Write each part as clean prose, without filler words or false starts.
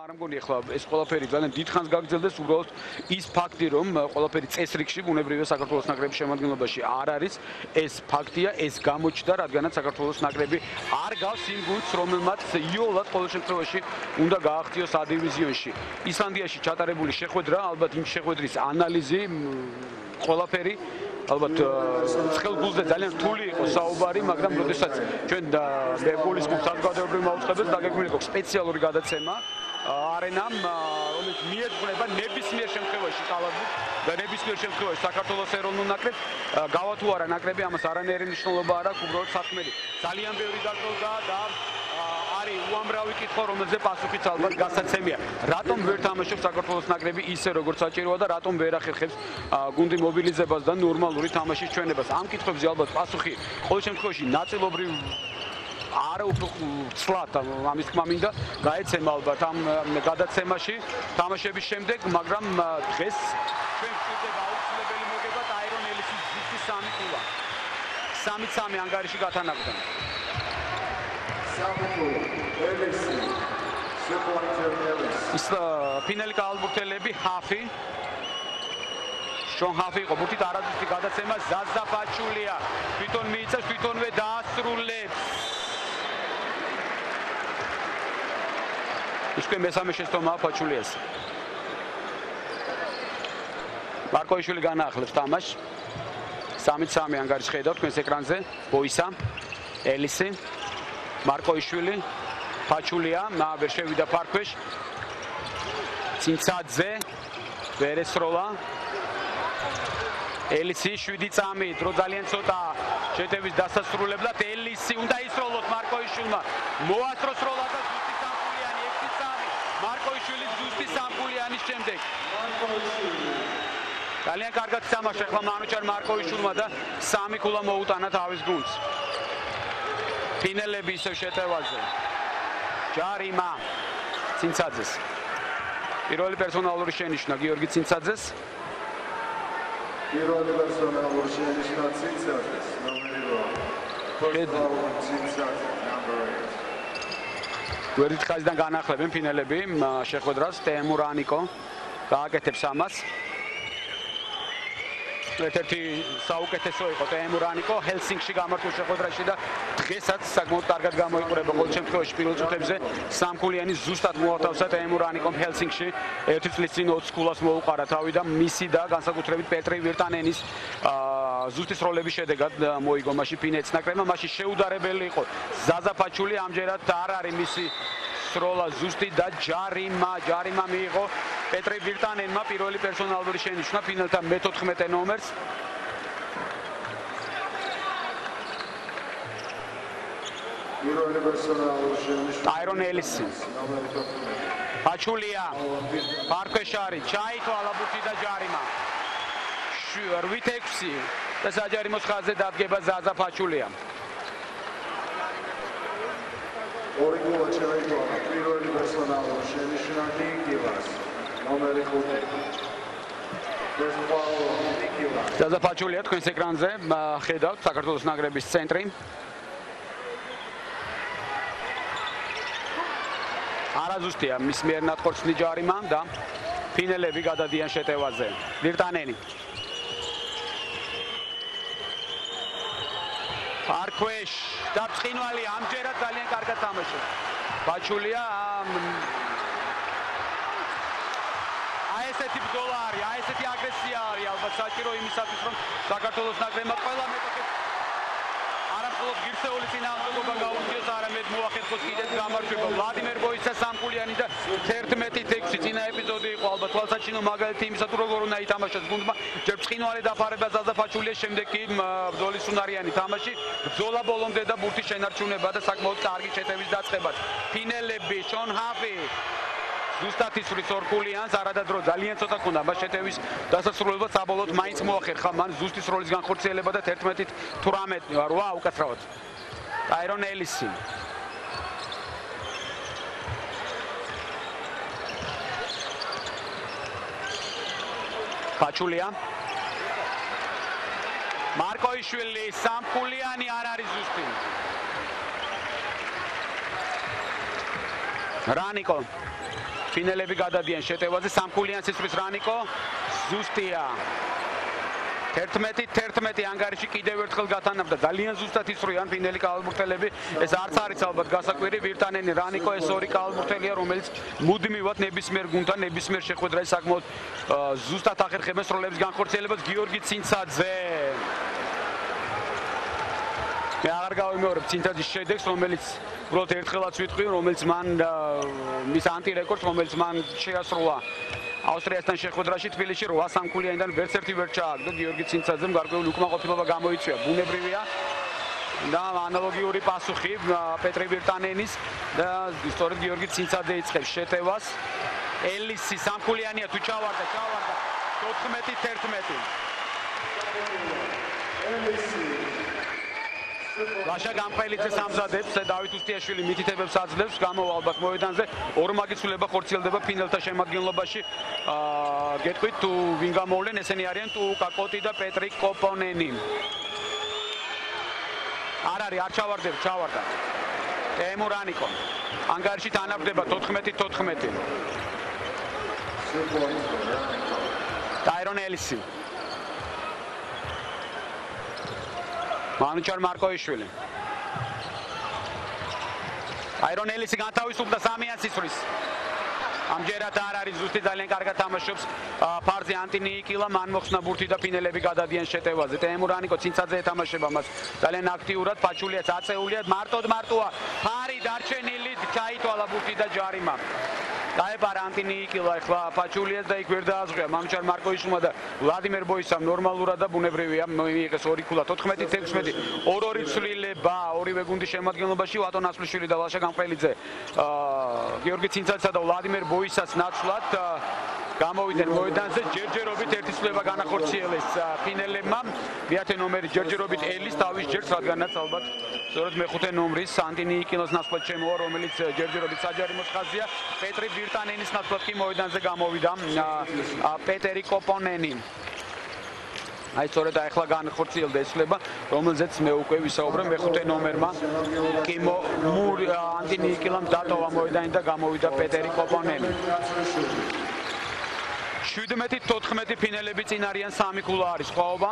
არ მგონი ახლა ეს ყველაფერი ძალიან დიდხანს გაგრძელდეს უბრალოდ ის ფაქტი რომ ყველაფერი წესრიგში ბუნებრივია საქართველოს ნაკრების შემადგენლობაში არ არის ეს ფაქტია ეს გამოჩნდა რადგანაც საქართველოს ნაკრები არ გავს იმ გუნდს რომელმაც იოლად ყოველ შემთხვევაში უნდა გააღწიოს ადივიზიონში ისლანდიაში ჩატარებული შეხვედრა ალბათ იმ შეხვედრის ანალიზი ყველაფერი ალბათ ხელგულზე ძალიან რთული იყო საუბარი, მაგრამ როდესაც ჩვენ გულის გუნდს საზოგადოებრივ მაუწყებელს დაგეგმილი გვაქვს სპეციალური გადაცემა არენამ, რომელიც მიეძღვნება ნებისმიერ შემთხვევაში კალათბურთს და ნებისმიერ შემთხვევაში საქართველოს ეროვნულ ნაკრებს გავა თუ არა ნაკრები ამას არანაირი მნიშვნელობა არ აქვს, უბრალოდ საქმელი ძალიან ბევრი დაგროვდა და არის უამრავი კითხვა, რომელზე პასუხიც ალბათ გასაცემია. რატომ ვერ თამაშობს საქართველოს ნაკრები ისე როგორც საჭიროა და რატომ ვერ ახერხებს გუნდი მობილიზებას და ნორმალური თამაშის ჩვენებას? ამ კითხვებზე ალბათ პასუხი ყოველ შემთხვევაში ნაწილობრივ არა უფრო ცლად ამის თქმა მინდა გაეცემა ალბათ ამ გადაცემაში თამაშების შემდეგ, მაგრამ დღეს ჩვენ გვჭირდება აუცილებელი მოგება აირონ ელისის ზუსტი 3 ქულა. 3-3 ანგარიში გათანაბრდა. ის ფინალი კალათბურთელები ჰაფი შონ ჰაფი იყო ბურთით არაზუსტი გადაცემა ზაზა ფაჩულია თვითონ მიიწევს თვითონვე დაასრულებს ისე მესამე შეცდომაა ფაჩულიას მარკოიშვილი განაახლებს თამაშს 3-3 ანგარიში ხედავთ თქვენს ეკრანზე ბოისა ელისი მარკოიშვილი ფაჩულია ვერ შევიდა ფარქვეშ ცინცაძე ვერ ესროლა ელისი 7 წამით რო ძალიან ცოტა შეტევის დასასრულებლად ელისი უნდა ისროლოს მარკოიშვილმა მოასწროს როლა და ზუსტი სამფულიანი 6-3 მარკოიშვილის ზუსტი სამფულიანის შემდეგ ძალიან კარგად თამაშა ახლა მანუჩარ მარკოიშვილმა და 3 ქულა მოუტანა თავის გუნდს ფინელები ისევ შეტევაზე ჯარიმა ცინცაძეს პირველი პერსონალური შენიშვნა გიორგი ცინცაძეს პირველი პერსონალური შენიშვნა ცინცაძეს ნომერი 8 ცინცაძე number 8 გვერდით ხაზიდან განახლებენ ფინელები შეხვედრას ტემურ ანიკო გააკეთებს ამას ერთ-ერთი საუკეთესო იყო ტემურ ანიკო ჰელსინკში გამართულ შეხვედრაში და დღესაც საკმაოდ კარგად გამოიყურება ყოველ შემთხვევაში პირველ წუთებზე სამქულიანი ზუსტად მოათავსა ტემურ ანიკომ ჰელსინკში ერთი წლის წინ 20 ქულას მოუყარა თავი და მისი და განსაკუთრებით პეტრე ვირტანენის ზუსტი სროლების შედეგად მოიგო მაშინ ფინეთის ნაკრებმა მაშინ შეუდარებელი იყო ზაზა ფაჩული ამჯერად არ არის მისი სროლა ზუსტი და ჯარიმა მიიღო პეტრე ვირტანენმა პირველი პერსონალური შენიშვნა ფინალთა მე-14 ნომერს პირველი პერსონალური შენიშვნა აირონ ელისი ფაჩულია პარკვეშარი ჩაითვალა ბურთი და ჯარიმა 8-6 და საჯარიმოს ხაზზე დადგება ზაზა ფაჩულია ორი გოლა ჩაითვალა პირველი პერსონალური შენიშვნა ნიკილას ნომერი 5 ზაზა ფაჩულია თქვენს ეკრანზე ხედავთ საქართველოს ნაკრების ცენტრი არაზუსტია მის მიერ ნატყორცნი ჯარიმა და ფინელები გადადიან შეტევაზე ვირტანენი არქვეშ და ცხინვალი ამჯერად ძალიან კარგად თამაშობს ბაჩულია აი ესეთი ბრძოლა არის აი ესეთი აგრესია არის ალბათ საჭირო იმისათვის რომ საქართველოს ნაკრებმა ყველა მეტოქე არამხოლოდ გირსეული წინააღმდეგობა გაუწიოს არამედ მოახერხოს კიდეც გამარჯვება ვლადიმერ ბოისა სამკულიანი და 11-6 წინა ეპიზოდი იყო ალბათ თვალსაჩინო მაგალითი იმისა თუ როგორ უნდა ითამაშოს გუნდმა ჯერ ცხინვალი დაფარება ზაზა ფაჩულიას შემდეგ კი ბრძოლის უნარიანი თამაში ბრძოლა ბოლომდე და ბურთის შენარჩუნება და საკმაოდ კარგი შეტევის დაწყებაც ფინელები შონ ჰაფი ზუსტად ისვრის ორქულიანს არადადრო ძალიან ცოტა ქონდა მას შეტევის დასასრულებლად საბოლოოდ მაინც მოახერხა მან ზუსტი სროლის განხორციელება და 11-18 8 უკაცრავად აირონ ელისი ფაჩულია მარკოიშვილი სამკულიანი არ არის ზუსტი რანიკო ფინელები გადადიან შეტევაზე. სამქულიან სისხლის რანიკო ზუსტია 11-11 ანგარიში კიდევ ერთხელ გათანაბრდა. ძალიან ზუსტად ისროიან ფინელი კალბურთელები. ეს არც არის ალბათ გასაკვირი. ვირტანენი, რანიკო ეს ორი კალბურთელია, რომელიც მუდმივად ნებისმიერ გუნდთან, ნებისმიერ შეხვედრაში საკმაოდ ზუსტად ახერხებენ სროლების განხორციელებას. გიორგი ცინცაძე. მე აღარ გავიმეორებ ცინცაძის შედეგს, რომელიც უბრალოდ ერთხელაც ვიტყვი, რომელიც მან მის ანტირეკორდს, რომელიც მან შეასრულა ავსტრიასთან შეხვედრაში თბილისში 8 სამქულიანიდან ვერც ერთი ვერ ჩააგდო. გიორგი ცინცაძემ გარკვეული უკმაყოფილება გამოიწვია. ბუნებრივია და ანალოგიური პასუხი პეტრე ვირტანენის და სწორედ გიორგი ცინცაძე იწყებს შეტევას. ელისი სამქულიანია თუ ჩავარდა 14-11. ლაშა გამყელიძე სამზადებს და დავით უსტიაშვილი მითითებებს აძლევს. გამოვა ალბათ მოედანზე. ორმაგი ცვლილება ხორციელდება ფინელთა შემადგენლობაში. გეტყვით თუ ვინ გამოვლენ, ესენი არიან ტუუკა კოტი და პეტრი კოპონენი. არ არის, არ ჩავარდება, ჩავარდა. ტემურ ანიკო. ანგარიში თანაბრდება 14-14. ტაირონ ელისი. მანუჩარ მარკოიშვილი. აირონ ელისი განთავისუფლდა სამიან სისხლის. ამჯერად არ არის ზუსტი, ძალიან კარგად თამაშობს ფარზე ანტინიიკილა, მან მოხსნა ბურთი და ფინელები გადადიან შეტევაზე. ტემურ ანიკო ცინცაძე ეთამაშება მას ძალიან აქტიურად, ფაჩულიაც აწეულია, მარტოა ფარი დარჩენილი, ჩაითვალა ბურთი და ჯარიმა. დაეპარა ანტინიიკილა ახლა ფაჩულიას და იქ ვერ დააზღვია მანუჩარ მარკოიშვილმა და ვლადიმერ ბოისამ ნორმალურად და ბუნებრივია მიიღეს ორი ქულა 14-16 ორ-ორი ცვლილება ორივე გუნდის შემადგენლობაში ვატო ნასვლიშვილი და ლაშა გამყელიძე გიორგი ცინცაძესა და ვლადიმერ ბოისას ნაცვლად გამოვიდნენ მოედანზე ჯერჯერობით ერთი ცვლილება განახორციელეს ფინელებმა მეათე ნომერი ჯერჯერობით ელის თავის ჯერს რადგანაც ალბათ სწორედ მეხუთე ნომრის ანტინიიკილოს ნაცვლად შემოვა რომელიც ჯერჯერობით საჯარიმოს ხაზია პეტრი ვირტანენის ნაცვლად კი მოედანზე გამოვიდა პეტერი კოპონენი აი სწორედ ახლა განხორციელდა ეს ცვლილება რომელზეც მე უკვე ვისაუბრე მეხუთე ნომერმა კიმო ანტინიიკილამ დატოვა მოედანი და გამოვიდა პეტერი კოპონენი 17-14 ფინელები წინ არიან სამი ქულა არის ხვაობა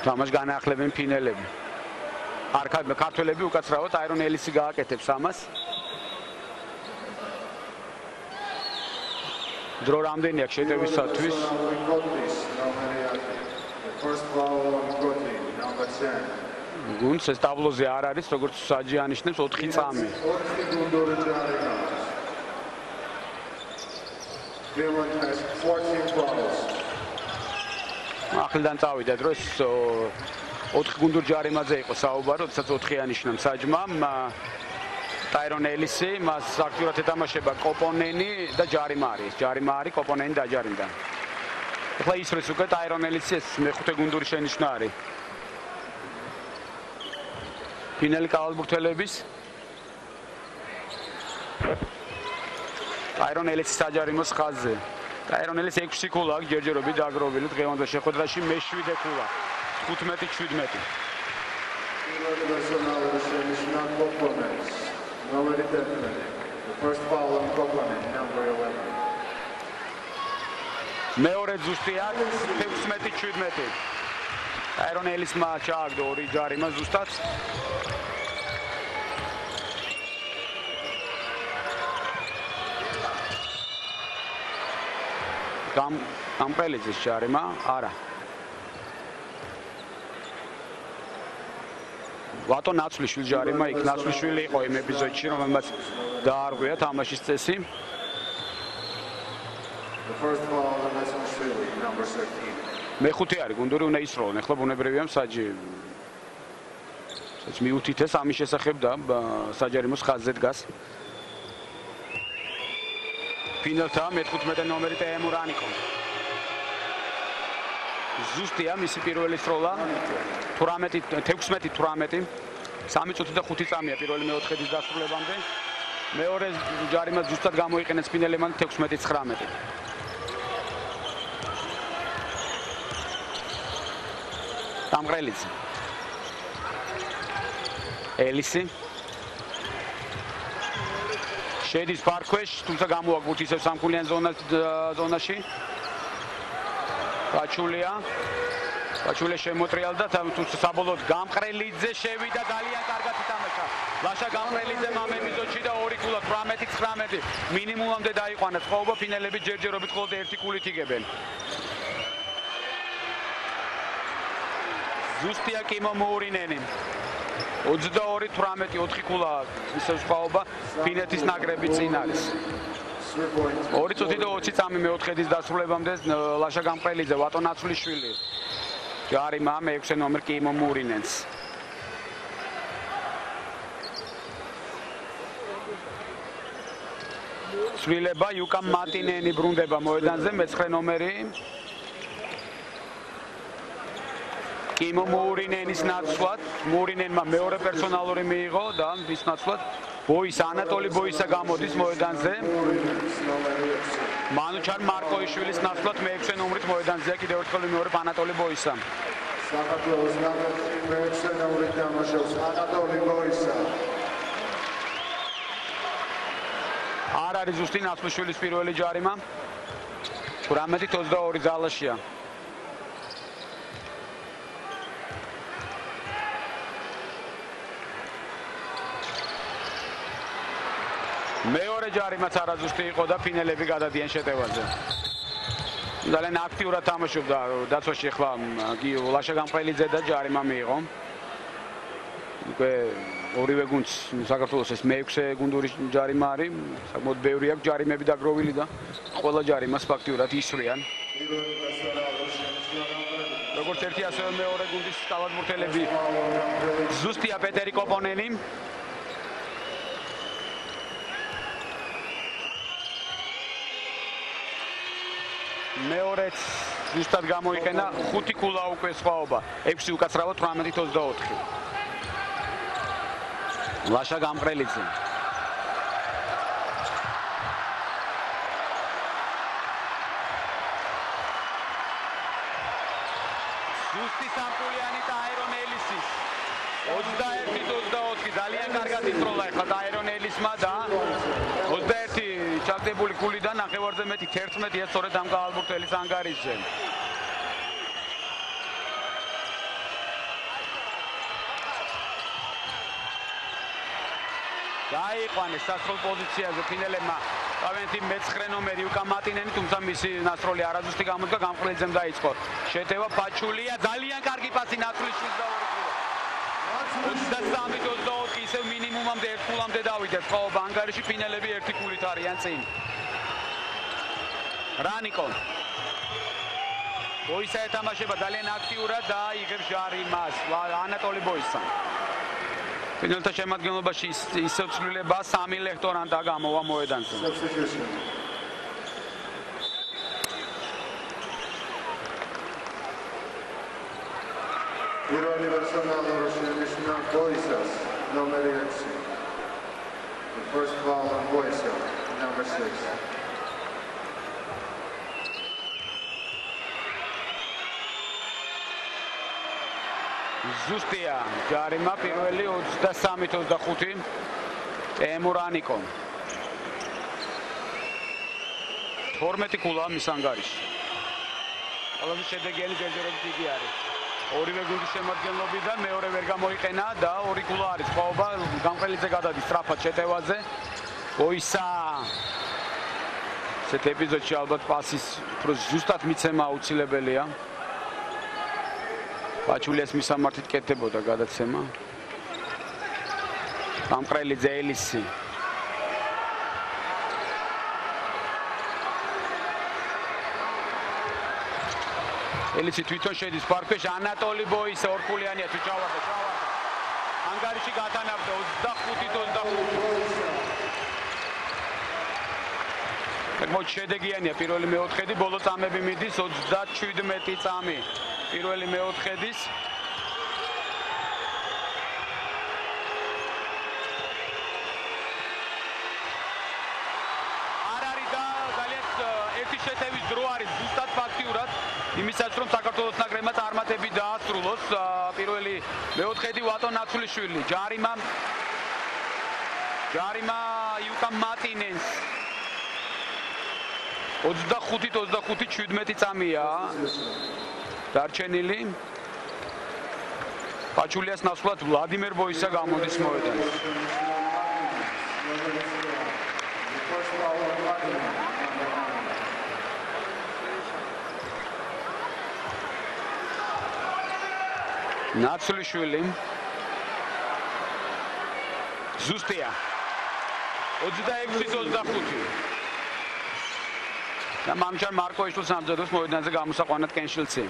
თამაშს განაახლებენ ფინელები. ქართველები უკაცრავად აირონ ელისი გააკეთებს ამას. დრო რამდენი აქვს შეტევისათვის? გუნდს ეს ტაბლოზე არ არის, როგორც საჯი ანიშნებს 4 წამი. ახლიდან წავიდა დროს 4 გუნდურ ჯარიმაზე იყო საუბარი, როდესაც 4 ანიშნა საჯმა. ტაირონ ელისი, მას აქტიურად ეთამაშება კოპონენი და ჯარიმა არის. ჯარიმა არის კოპონენი დაჯარიმდა. ახლა ისრეს უკვე ტაირონ ელისი ეს მეხუთე გუნდური შენიშვნა არის. ფინალი კალბურთელების ტაირონ ელისი საჯარიმოს ხაზზე. ტაირონ ელისი 6 ქულა აქვს ჯერჯერობით დაგროვილი დღევანდელ შეხვედრაში მე-7 ქულა 15-17 მეორე ზუსტია 16-17 ტაირონ ელისმა ჩააგდო ორი ჯარიმა ზუსტად გამყელიძის ჯარიმა არა ვატო ნაცვლიშვილის ჯარიმა იქ ნაცვლიშვილი იყო იმ ეპიზოდში რომელმაც დაარღვია თამაშის წესი მეხუთე არის გუნდური უნდა ისროლონ ახლა ბუნებრივია საჯი მიუთითეს ამის შესახებ და საჯარიმოს ხაზზე დგას ფინალთა მე-15 ნომერი ტემურ ანიკო. ზუსტია მისი პირველი სროლა 16-18 3 წუთი და 5 წამია პირველი მეოთხედის დასრულებამდე. მეორე ჯარიმას ზუსტად გამოიყენეს სპინელებმა 16-19. დამღრელიძე. ელისი. შედის ფარქვეშ, თუმცა გამოაგბურთ ისევ სამქულიან ზონაში. გაჩულია. გაჩულია შემოტრიალდა, თუმცა საბოლოოდ გამყრელიძე შევიდა ძალიან კარგად ითამაშა. ლაშა გამყრელიძემ ამ ეპიზოდში და 2 ქულა 18-19 მინიმუმამდე დაიყვანა. წყობა ფინელები ჯერჯერობით მხოლოდ 1 ქულით იგებენ. ზუსტია კიმო მოურინენი. 22-18 4 ქულა ისევ სხვაობა ფინეთის ნაკრები წინ არის. 2 წუთი და 20 წამი მეოთხედის დასრულებამდე ლაშა გამყრელიძე ვატო ნაცვლიშვილი. ჯარიმა მე-6 ნომერ კიმო მოურინენს. სვლილება იუკა მატინენი ბრუნდება მოედანზე მე-9 ნომერი. კიმო მოურინენის ნაცვლად, მოურინენმა მეორე პერსონალური მიიღო და მის ნაცვლად ბოისა ანატოლი ბოისა გამოდის მოედანზე. მანუჩარ მარკოიშვილის ნაცვლად მე-6 ნომრით მოედანზეა კიდევ ერთხელ მეორე ანატოლი ბოისა. საქართველოს ნაკრებში მე-6 ნომრით თამაშობს ანატოლი ბოისა. არ არის ზუსტი ნაცვლიშვილის პირველი ჯარიმა. 18-22 ძალაშია. მეორე ჯარიმაც არაზუსტი იყო და ფინელები გადადიან შეტევაზე. ძალიან აქტიურად თამაშობდა დაცვაში ახლა ლაშა გამყრელიძე და ჯარიმა მიიღო. უკვე ორივე გუნდს საქართველოს ეს მე-6 გუნდური ჯარიმა არის. საკმაოდ ბევრი აქვს ჯარიმები დაგროვილი და ყველა ჯარიმას ფაქტიურად ისვრიან. როგორც ერთი ასევე მეორე გუნდის კალათბურთელები ზუსტია პეტერი კოპონენი. მეორეც ზუსტად გამოიყენა 5 ქულა უკვე სხვაობა 6 უკაცრავად 18-24 ლაშა გამყრელიძე ზუსტი სამკულიანი და აირონ ელისის 21-24 ძალიან კარგად ისროლა ახლა და აირონ ელისმა და 21 ჩაგდებული ქულიდან ნახევარზე მეტი 11-ია სწორედ ამ კალათბურთელის ანგარიშზე. დაიყვანეს სასრულ პოზიციაზე ფინელებმა თავიანთი მე-9 ნომერი უკა მატინენი, თუმცა მისი ნასროლი არაზუსტი გამოდგა, გამყრელიძემ დაიწყო შეტევა. პაჩულია ძალიან კარგი პასი ნაცვლიშვილს და 23-24 ისევ მინიმუმამდე 1 ქულამდე დავიდეს სხვაობა ანგარიში ფინელები 1 ქულით არიან წინ. რანიკო ბოისა ეთამაშება ძალიან აქტიურად და იღებს ჯარიმას ანატოლი ბოისა. ფინალთა შემადგენლობაში ისევ ცვლილება 3 ლექტორანტა გამოვა მოედანზე. პირველი პერსონალური შენიშვნა ბოისას ნომერი 6. The first foul on Boisa, number 6. ზუსტია ჯარიმა პირველი 23-25 ემურანიკო 12 ქულა მის ანგარიში. ყველაზე შედეგიანი ჯერჯერობით იგი არის. ორივე გუნდის შემადგენლობიდან მეორე ვერ გამოიყენა და 2 ქულა არის სხვაობა. გამყრელიძე გადადის სწრაფად შეტევაზე. ბოისა ეს ეპიზოდში ალბათ პასის უფრო ზუსტად მიცემა აუცილებელია. პაჩულიას მისამართით კეთდებოდა გადაცემა. გამყრელიძე ელისი ელისი თვითონ შედის პარკში. ანატოლი ბოისა ორქულიანია თუ ჩავარდა. ანგარიში გათანაბრდა 25-25. საკმაოდ შედეგიანია პირველი მეოთხედი, ბოლო წამები მიდის 37 წამი. პირველი მეოთხედის გოლის შეტევის დრო არის ზუსტად ფაქტიურად იმისაც რომ საქართველოს ნაკრებმა წარმატები დაასრულოს პირველი მეოთხედი ვატო ნაცვლიშვილი ჯარიმა იუკა მატინენს 25-25 17 წამია დარჩენილი პაჩულიას ნაცვლად ვლადიმერ ბოისა გამოდის მოედანზე ნაცვლიშვილი ზუსტია 26-25 და მამჩარ მარკოიშვილს ამჯერადაც მოედანზე გამოსაყვანად კენშილცი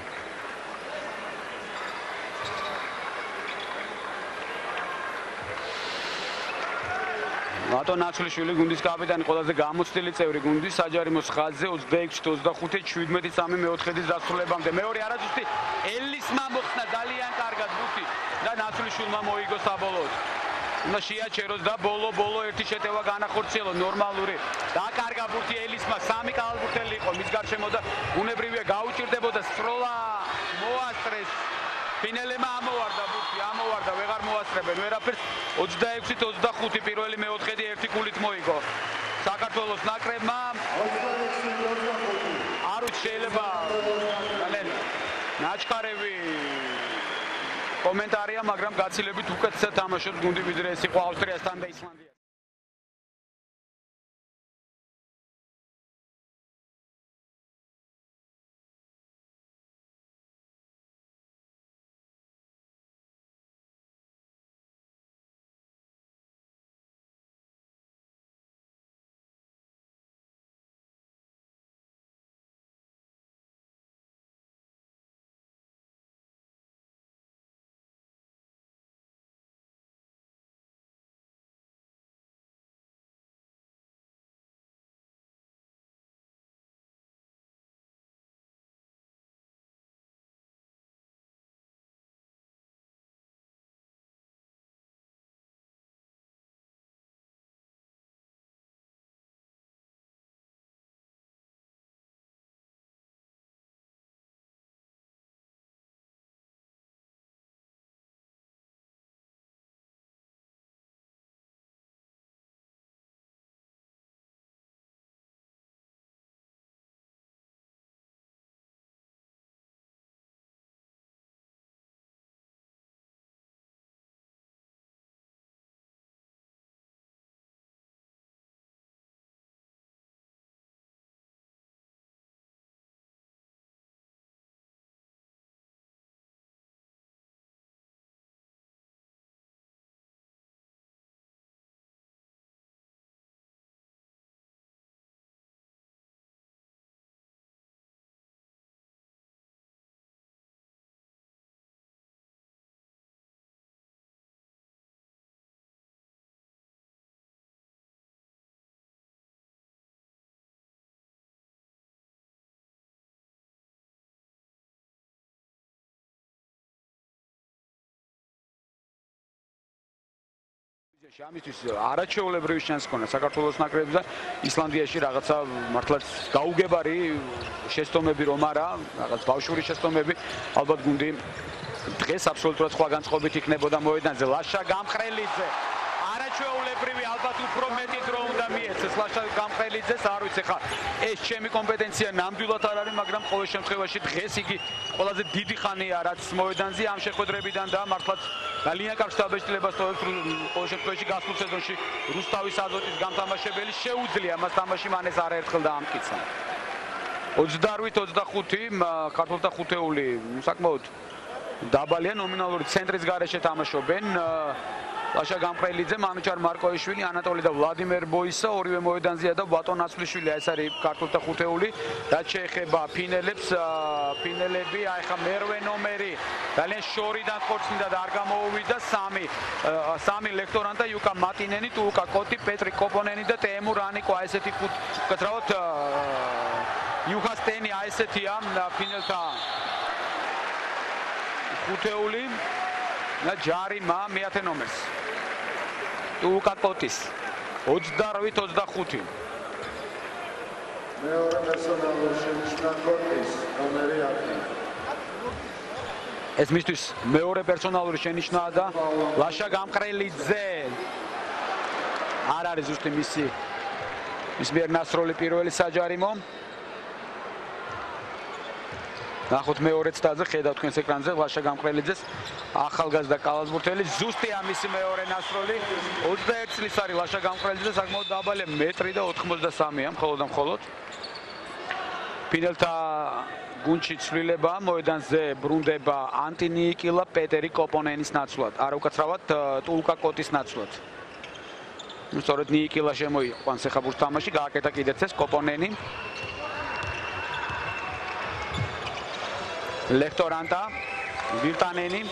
ვატო ნაცვლიშვილი გუნდის კაპიტანი ყველაზე გამოცდილი წევრი გუნდის საჯარიმოს ხაზზე 26-25 17 3 მეოთხედის დასრულებამდე მეორე არაზუსტი ელისმა მოხსნა ძალიან კარგად ბუთი და ნაცვლიშვილმა მოიგო საბოლოოდ უნდა შეაჩეროს და ბოლო ერთი შეტევა განახორციელო ნორმალური დაკარგა ბურთი ელისმა სამი კალბურთელი იყო მის გარშემო და უნებრივია გაუჭირდებოდა სროლა მოასწრეს ფინელებმა ამოვარდა ვეღარ მოასწრებენ ვერაფერს 26-25 პირველი მეოთხედი ერთი გულით მოიგო საქართველოს ნაკრებმა არ ვიცი შეიძლება ნაჩქარევი კომენტარია მაგრამ გაცილებით უკეთესად თამაშობს გუნდი ვიდრე ეს იყო ავსტრიასთან და ისლანდიასთან ამისთვის არაჩვეულებრივი შანსი ჰქონდა საქართველოს ნაკრებს და ისლანდიაში რაღაცა მართლაც გაუგებარი შეცდომები რომ არა, რაღაც ბავშვური შეცდომები, ალბათ გუნდი დღეს აბსოლუტურად სხვა განწყობით იქნებოდა მოედანზე. ლაშა გამყრელიძე არაჩვეულებრივი ალბათ უფრო მეტი დრო უნდა მიეცეს ლაშა გამყრელიძეს, არ ვიცი ხა ეს ჩემი კომპეტენცია ნამდვილად არ არის, მაგრამ ყოველ შემთხვევაში დღეს იგი ყველაზე დიდი ხანია რაც მოედანზე ამ შეხვედრებიდან და მართლაც ძალიან კარგ შტაბეჭდილებას თოვებს ყოველ შემთხვევაში გასულ სეზონში რუსთავის აზოტის გამთამაშებელი შეუძლია მას თამაში მან ეს არაერთხელ დაამტკიცა. 28-25 ქართველთა ხუთეული საკმაოდ დაბალია ნომინალური ცენტრის გარეშე თამაშობენ ლაშა გამყრელიძე, მანუჩარ მარკოიშვილი, ანატოლი და ვლადიმერ ბოისა ორივე მოედანზეა და ბატონ ნაცვლიშვილი, ეს არის ქართველთა ხუთეული. რაც შეეხება ფინელებს, ფინელები აი ხა მერვე ნომერი ძალიან შორიდან ხორცნიდა და არ გამოუვიდა სამი ლექტორანტა იუკა მატინენი, ტულკა კოტი, პეტრი კოპონენი და ტემურ ანიკო აი ესეთი უკაცრავად იუხასტენი აი ესეთია ფინელთა ხუთეული და ჯარიმა მეათე ნომერს ტულკა კოტის 28-25 მეორე პერსონალური შენიშვნა კორტის ნომერი 10. ეს მისთვის მეორე პერსონალური შენიშვნაა და ლაშა გამყრელიძე არ არის ზუსტი მის მიერ ნასროლი პირველი საჯარიმო. ნახოთ მეორე ცდაზე, ხედავთ თქვენს ეკრანზე ლაშა გამყრელიძეს, ახალგაზრდა კალათბურთელი, ზუსტია მისი მეორე ნასროლი. 21 წლის არის ლაშა გამყრელიძე, საკმაოდ დაბალი მეტრი და 83-ია მხოლოდ და მხოლოდ. ფინელთა გუნდში ცვლილება მოედანზე ბრუნდება ანტინიიკილა პეტერი კოპონენის ნაცვლად, არა უკაცრავად ტულკა კოტის ნაცვლად. სწორედ ნიიკილა შემოიყვანს ეხა თამაში, გააკეთა კიდეც ეს კოპონენი. ლექტორანტა, ვირტანენი.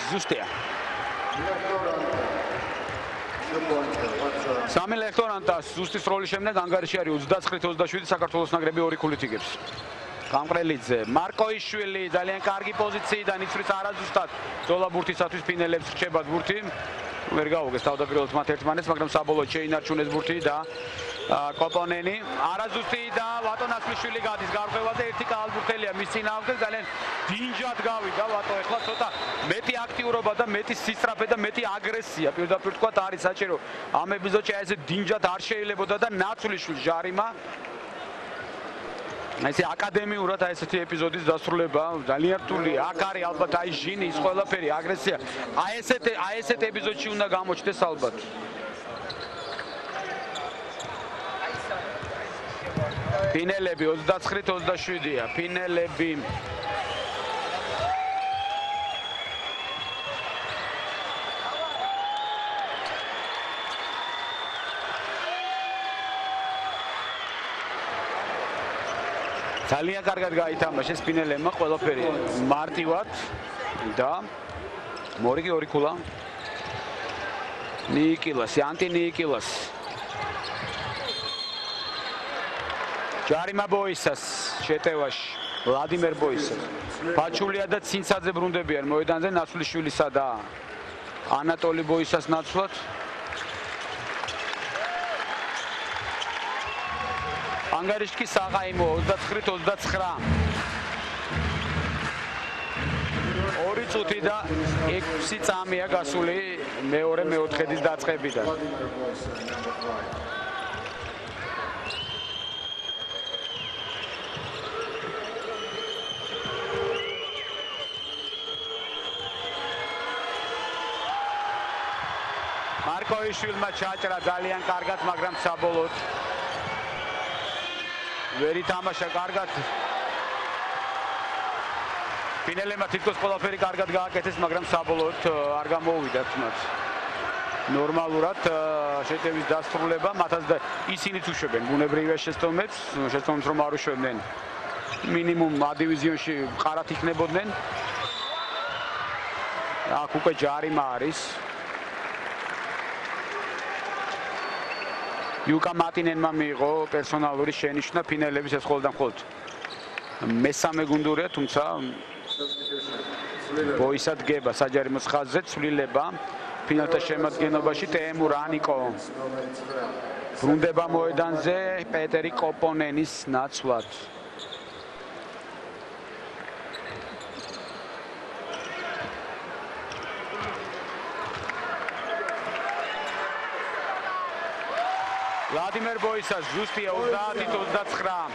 ზუსტია. სამი ლექტორანტა ზუსტის როლის შემდეგ ანგარიში არის 29-27 საქართველოს ნაკრები ორი ქულით იგებს. გამყრელიძე, მარკოიშვილი ძალიან კარგი პოზიციიდან იცვლის არაზუსტად ბრძოლა ბურთისათვის ფინელებს რჩება ბურთი. ვერ გაუგეს თავდაპირველად მათ ერთმანეთს, მაგრამ საბოლოოდ შეინარჩუნეს ბურთი და კოპონენი არაზუსტი და ვატო ნასლიშვილი გადის გარღვევაზე, ერთი კალათბურთელია მის წინააღმდეგ, ძალიან დინჯად გავიდა ვატო, ეხლა ცოტა მეტი აქტიურობა და მეტი სისწრაფე და მეტი აგრესია პირდაპირ თქვა არის საჭირო. ამ ეპიზოდში ესე დინჯად არ შეიძლებოდა და ნაცვლიშვილ ჟარიმა ესე აკადემიურად ესეთი ეპიზოდის დასრულება ძალიან რთულია. აქ არის ალბათ აი ჟინი, ის ყველაფერი, აგრესია. აი ესეთ ეპიზოდში უნდა გამოჩნდეს ალბათ. ფინელები 29-27-ია. ფინელები ძალიან კარგად გაითამაშეს ფინელებმა ყველაფერი მარტივად და მორიგი ორი ქულა ნიიკილას, ანტინიიკილას ჯარიმა ბოისას შეტევაში ვლადიმერ ბოისას ფაჩულია და ცინცაძე ბრუნდებიან მოედანზე ნაცვლიშვილისა და ანატოლი ბოისას ნაცვლად ანგარიშკი საღაიმო 29-29 ორი წუთი და 6 წამია გასული მეორე მეოთხედის დაწყებიდან. მარკოიშვილმა ჩაჭრა ძალიან კარგად, მაგრამ საბოლოოდ ვერ ითამაშა კარგად. ფინელებმა თითქოს ყველაფერი კარგად გააკეთეს, მაგრამ საბოლოოდ არ გამოუვიდათ მათ. ნორმალურად შეტევის დასრულება, მათაც და ისინიც უშვებენ ბუნებრივია შეცდომებს, შეცდომებს რომ არ უშვებდნენ. მინიმუმ A-დივიზიონში ყარათ იქნებოდნენ. აქ უკვე ჯარიმა არის. იუკა მატინენმა მიიღო პერსონალური შენიშვნა ფინელების ეს ხოლმე მესამე გუნდურია, თუმცა ბოისა დგება საჯარიმოს ხაზზე, ცვლილება ფინალთა შემადგენლობაში ტემურ ანიკო ბრუნდება მოედანზე პეტერი კოპონენის ნაცვლად. ვლადიმერ ბოისას ზუსტია 30-29.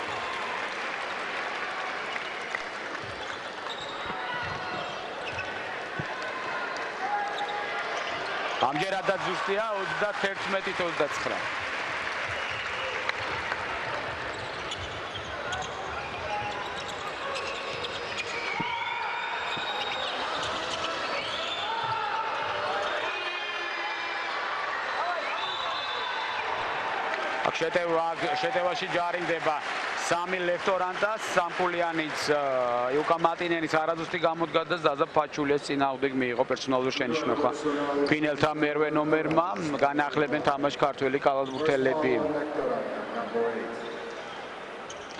ამჯერადაც ზუსტია 31-29. შეტევაში ჯარიმდება სამი ლექტორანტა, სამფულიანიც იუკა მატინენის არაზუსტი გამოდგა და ზაზა ფაჩულიას წინააღმდეგ მიიღო პერსონალური შენიშვნა. ფინელთა მერვე ნომერმა განახლებენ თამაშ ქართველი კალათბურთელები.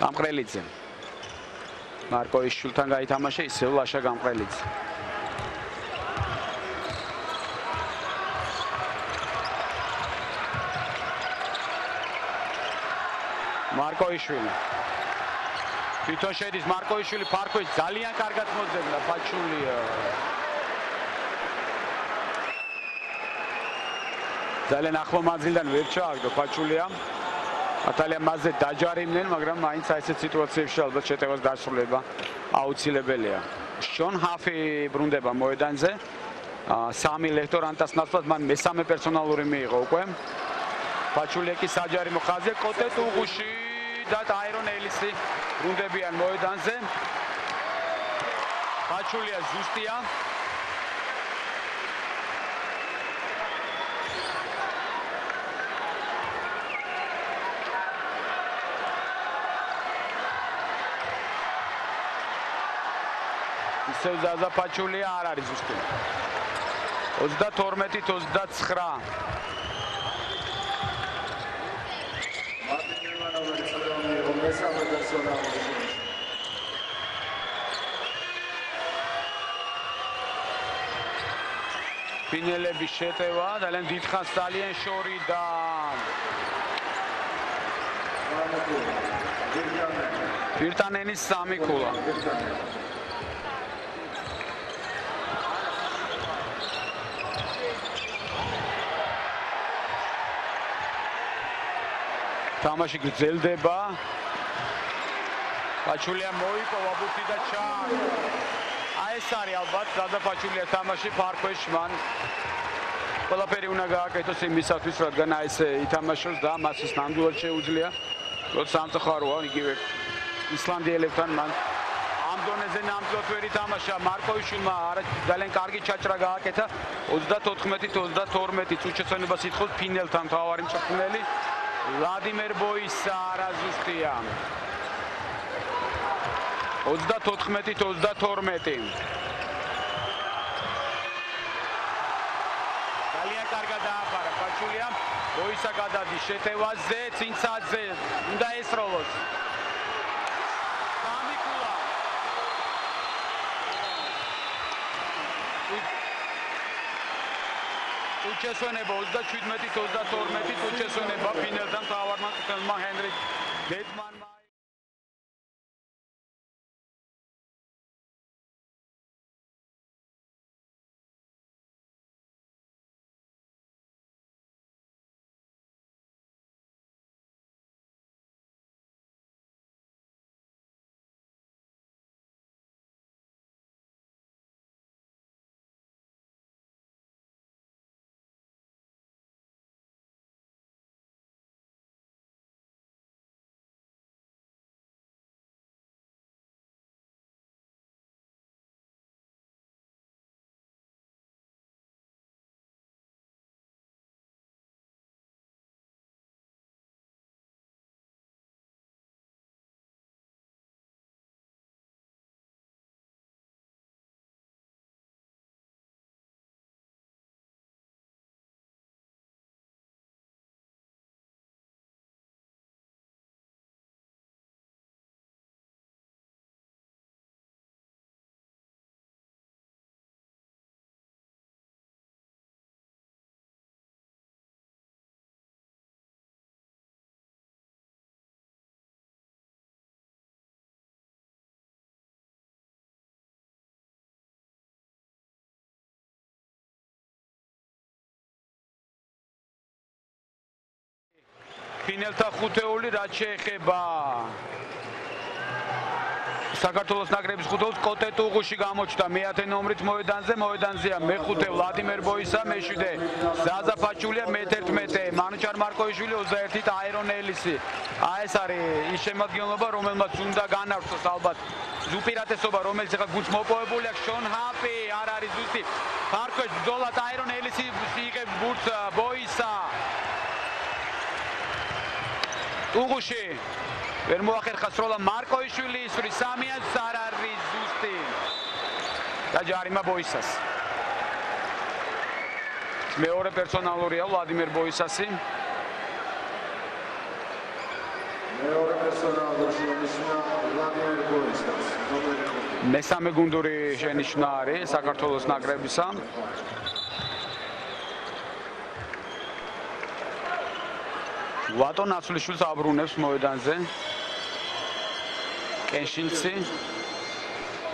გამყრელიძე მარკოიშვილთან გაითამაშა ისევ ლაშა გამყრელიძე. მარკოიშვილი. თვითონ შედის მარკოიშვილი ფარქვეშ ძალიან კარგად მოძებნა ფაჩულია. ძალიან ახლო მანძილიდან ვერ ჩააგდო ფაჩულიამ. ატალია მასზე დაჯარიმდნენ, მაგრამ მაინც ასეთ სიტუაციებში ალბათ შეტევას დასრულება აუცილებელია. შონ ჰაფი ბრუნდება მოედანზე. სამი ლექტორანტას ნაცვლად მან მესამე პერსონალური მიიღო უკვე. ფაჩულია კი საჯარიმო ხაზზე, კოტე ტუღუში და აირონ ელისი ბრუნდებიან მოედანზე. ფაჩულია ზუსტია. ისევ ზაზა ფაჩულია არ არის ზუსტი. 32-29. ფინელების შეტევა ძალიან დიდხანს ძალიან შორიდან. ფირტანენის 3 ქულა. თამაში გრძელდება. ფაჩულია მოიპოვა ბუთი და ჩააგდო. ეს არის ალბათ ზაზა ფაჩულია თამაში ფარქვეშ მან ყველაფერი უნდა გააკეთოს იმისათვის, რადგან ეს ითამაშოს და მას ის ნამდვილად შეუძლია. როცა სამწუხაროა იგივე ისლანდიელებთან მან ამ დონეზე ნამდვილად ვერ ითამაშა. მარკოიშვილმა ძალიან კარგი ჩაჭრა გააკეთა. 34-32 უჩესონებას ითხოვს ფინელთან მთავარი მწვრთნელი. ვლადიმერ ბოისა არაზუსტია. 34-32. ძალიან კარგად დააფარა ფაჩულიამ. ბოისა გადადის შეტევაზე, წინცაძე უნდა ესროლოს. სამი ქულა. უჩესონება 37-32 უჩესონება ფინელთან მთავარმა მწვრთნელმა ჰენრიკ გეტმანმა. ფინელთა ხუთეული რაც შეეხება საქართველოს ნაკრების ხუთეულს კოტე ტუღუში გამოჩნდა მე-10 ნომრით მოედანზეა მე-5 ვლადიმერ ბოისა, მე-7 ზაზა ფაჩულია, მე-11 მანუჩარ მარკოიშვილი, 21-ით აირონ ელისი. ეს არის ის შემადგენლობა, რომელმაც უნდა განარჩოს ალბათ უპირატესობა, რომელიც ახლა გუნდს მოპოვებული აქვს. შონ ჰაფი არ არის ზუსტი. ფარქვეშ ბრძოლად აირონ ელისი იღებს ბურთს ბოისა. ტუღუში ვერ მოახერხა სროლა მარკოიშვილი ისვრის 3-ას არ არის ზუსტი და ჯარიმა ბოისას. მეორე პერსონალურია ვლადიმერ ბოისასი. მეორე პერსონალური შენიშვნა ვლადიმერ ბოისას, ნომერი 5. მესამე გუნდური შენიშვნა არის საქართველოს ნაკრებისა. ვატო ნაცვლიშვილს აბრუნებს მოედანზე. კენშინცი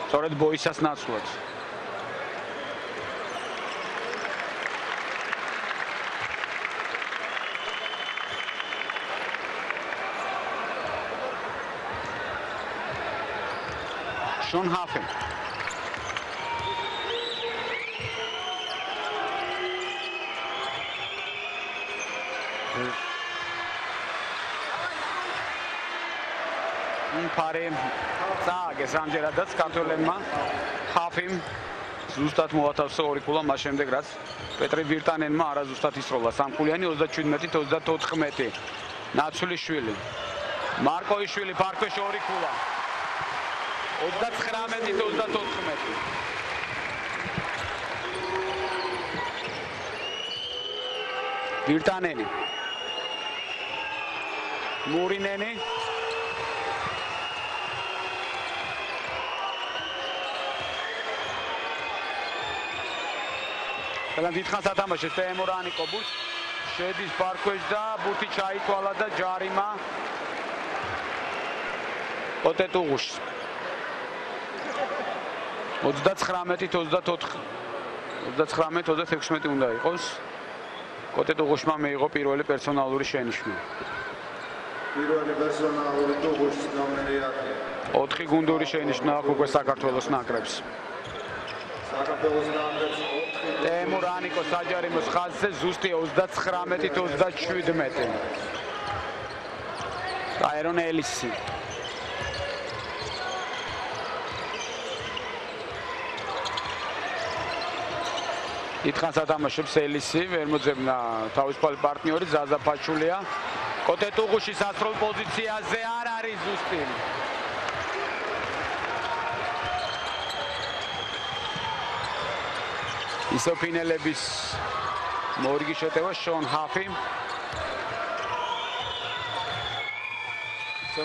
სწორედ ბოისას ნაცვლად. Sean Hafen. Pare წააგეს ამჯერადაც ქართველებმა ჰაფიმ ზუსტად მოათავსა ორი ქულა მას შემდეგ რაც პეტრე ვირტანენმა არაზუსტად ისროლა სამქულიანი 37-34 ნაცვლიშვილი მარკოიშვილი ფარქვეში ორი ქულა 39-34 ვირტანენი მურინენი Falan დიდხანს ათამაშეს თემურანიკო ბურთს შედის პარქვეშ და ბურთი ჩაითვალა და ჯარიმა ოტეტუღუშს 39-34 უნდა იყოს კოტეტუღუშმა მიიღო პირველი პერსონალური შენიშვნა პირველი პერსონალური ტუღუშის ნომერი 10 4 გუნდური შენიშვნა აქვს უკვე საქართველოს ნაკრებს საქართველოს ნაკრებს თემურანიკო საჯარიმოს ხაზზე ზუსტი 39-37 აერონ ელისი დიდხანს ათამაშებს ელისი ვერ მოძებნა თავისუფალი პარტნიორი ზაზა ფაჩულია კოტეტუღუში სასრულ პოზიციაზე არ არის ზუსტი ისოფინელების მორიგი შეტევა შონ ჰაფი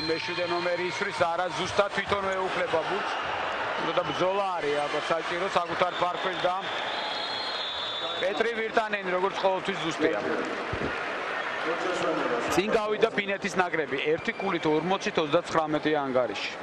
მეშვიდე ნომერი ისვრის არა ზუსტად თვითონ ეუფლება ბურთს და ბრძოლა არის აბა საჭირო საკუთარ პარქვეშ და პეტრი ვირტანენი როგორც ყოველთვის ზუსტია წინ გავიდა ფინეთის ნაკრები 1 ქულით 40-39 ანგარიში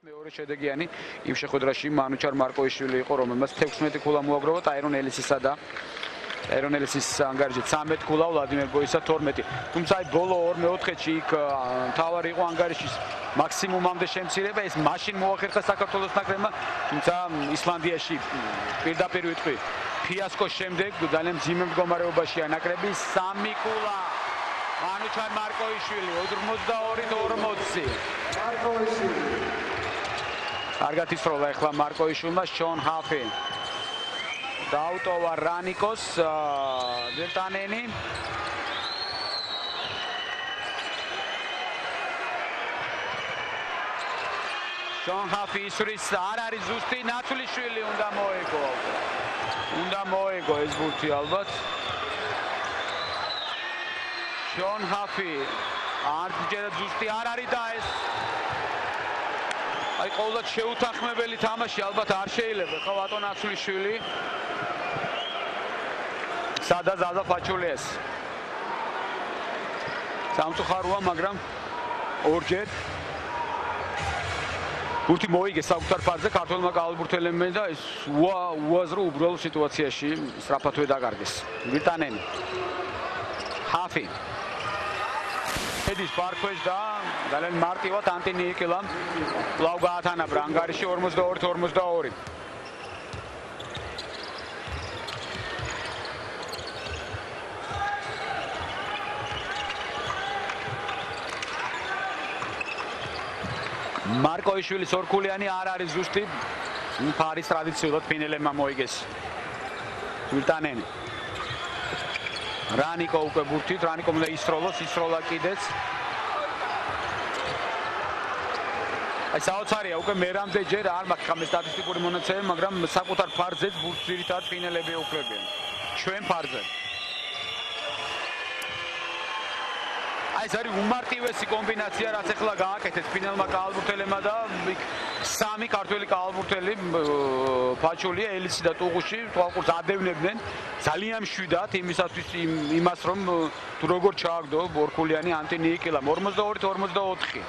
მეორე შედეგიანი იმ შეხვედრაში მანუჩარ მარკოიშვილი იყო რომელმაც 16 ქულა მოაგროვა აერონ ელისისა და აერონ ელისის ანგარიში 13 ქულა ვლადიმერ ბოისა 12 თუმცა აი ბოლო 2-4-ში იქ თავარი იყო ანგარიშის მაქსიმუმამდე შემცირება ეს მაშინ მოახერხა საქართველოს ნაკრებმა თუმცა ისლანდიაში პირდაპირ ვიტყვი ფიასკოს შემდეგ ძალიან მძიმე მდგომარეობაშია ნაკრები 3 ქულა მანუჩარ მარკოიშვილი 42-40 მარკოიშვილი კარგად ისროლა ახლა მარკოიშვილმა შონ ჰაფი დაუტოვა რანიკოს ვირტანენი შონ ჰაფი ისვრის არ არის ზუსტი ნაცვლიშვილი უნდა მოეგო. უნდა მოეგო ეს ბურთი ალბათ. შონ ჰაფი არ ჯერა ზუსტი არ არის და ეს აი ყოველდღე შეუთანხმებელი თამაში ალბათ არ შეიძლება ხო ბატონ ნაცვლიშვილი. სადა ზაზა ფაჩულიეს. სამწუხაროა, მაგრამ ორჯერ ბურთი მოიგე საკუთარ ფარზე ქართველმა კალბურთელებმა და ეს უაზრო უბრალო სიტუაციაში სწრაფადვე დაკარგეს. ვიტანენი. ჰაფი. ედის პარქვეშ და ძალიან მარტივად ანტინი იკილამ კვლავ გაათანაბრა ანგარიში 42-42. მარკოიშვილის ორქულიანი არ არის ზუსტი. ფარის ტრადიციულად ფინელებმა მოიგეს. ვიტანენი. რანიკო უკვე ბურთით, რანიკომ უნდა ისროლოს, ისროლა კიდეც. აი საოცარია, უკვე მერამდე ჯერ არ მაქვს ხამე სტატისტიკური მონაცემები, მაგრამ საკუთარ ფარზეც ბურთს ძირითადად ფინელები ეუფლებიან. ჩვენ ფარზე. აი ეს არის უმარტივესი კომბინაცია, რაც ახლა გააკეთეს ფინალმა კალბურთელებმა და სამი ქართველი კალბურთელი ფაჩულია, ელისი და ტუღუში თვალყურს ადევნებდნენ ძალიან მშვიდად იმას რომ თუ როგორ ჩააგდო ორქულიანი ანტინი იკილამ 42-44.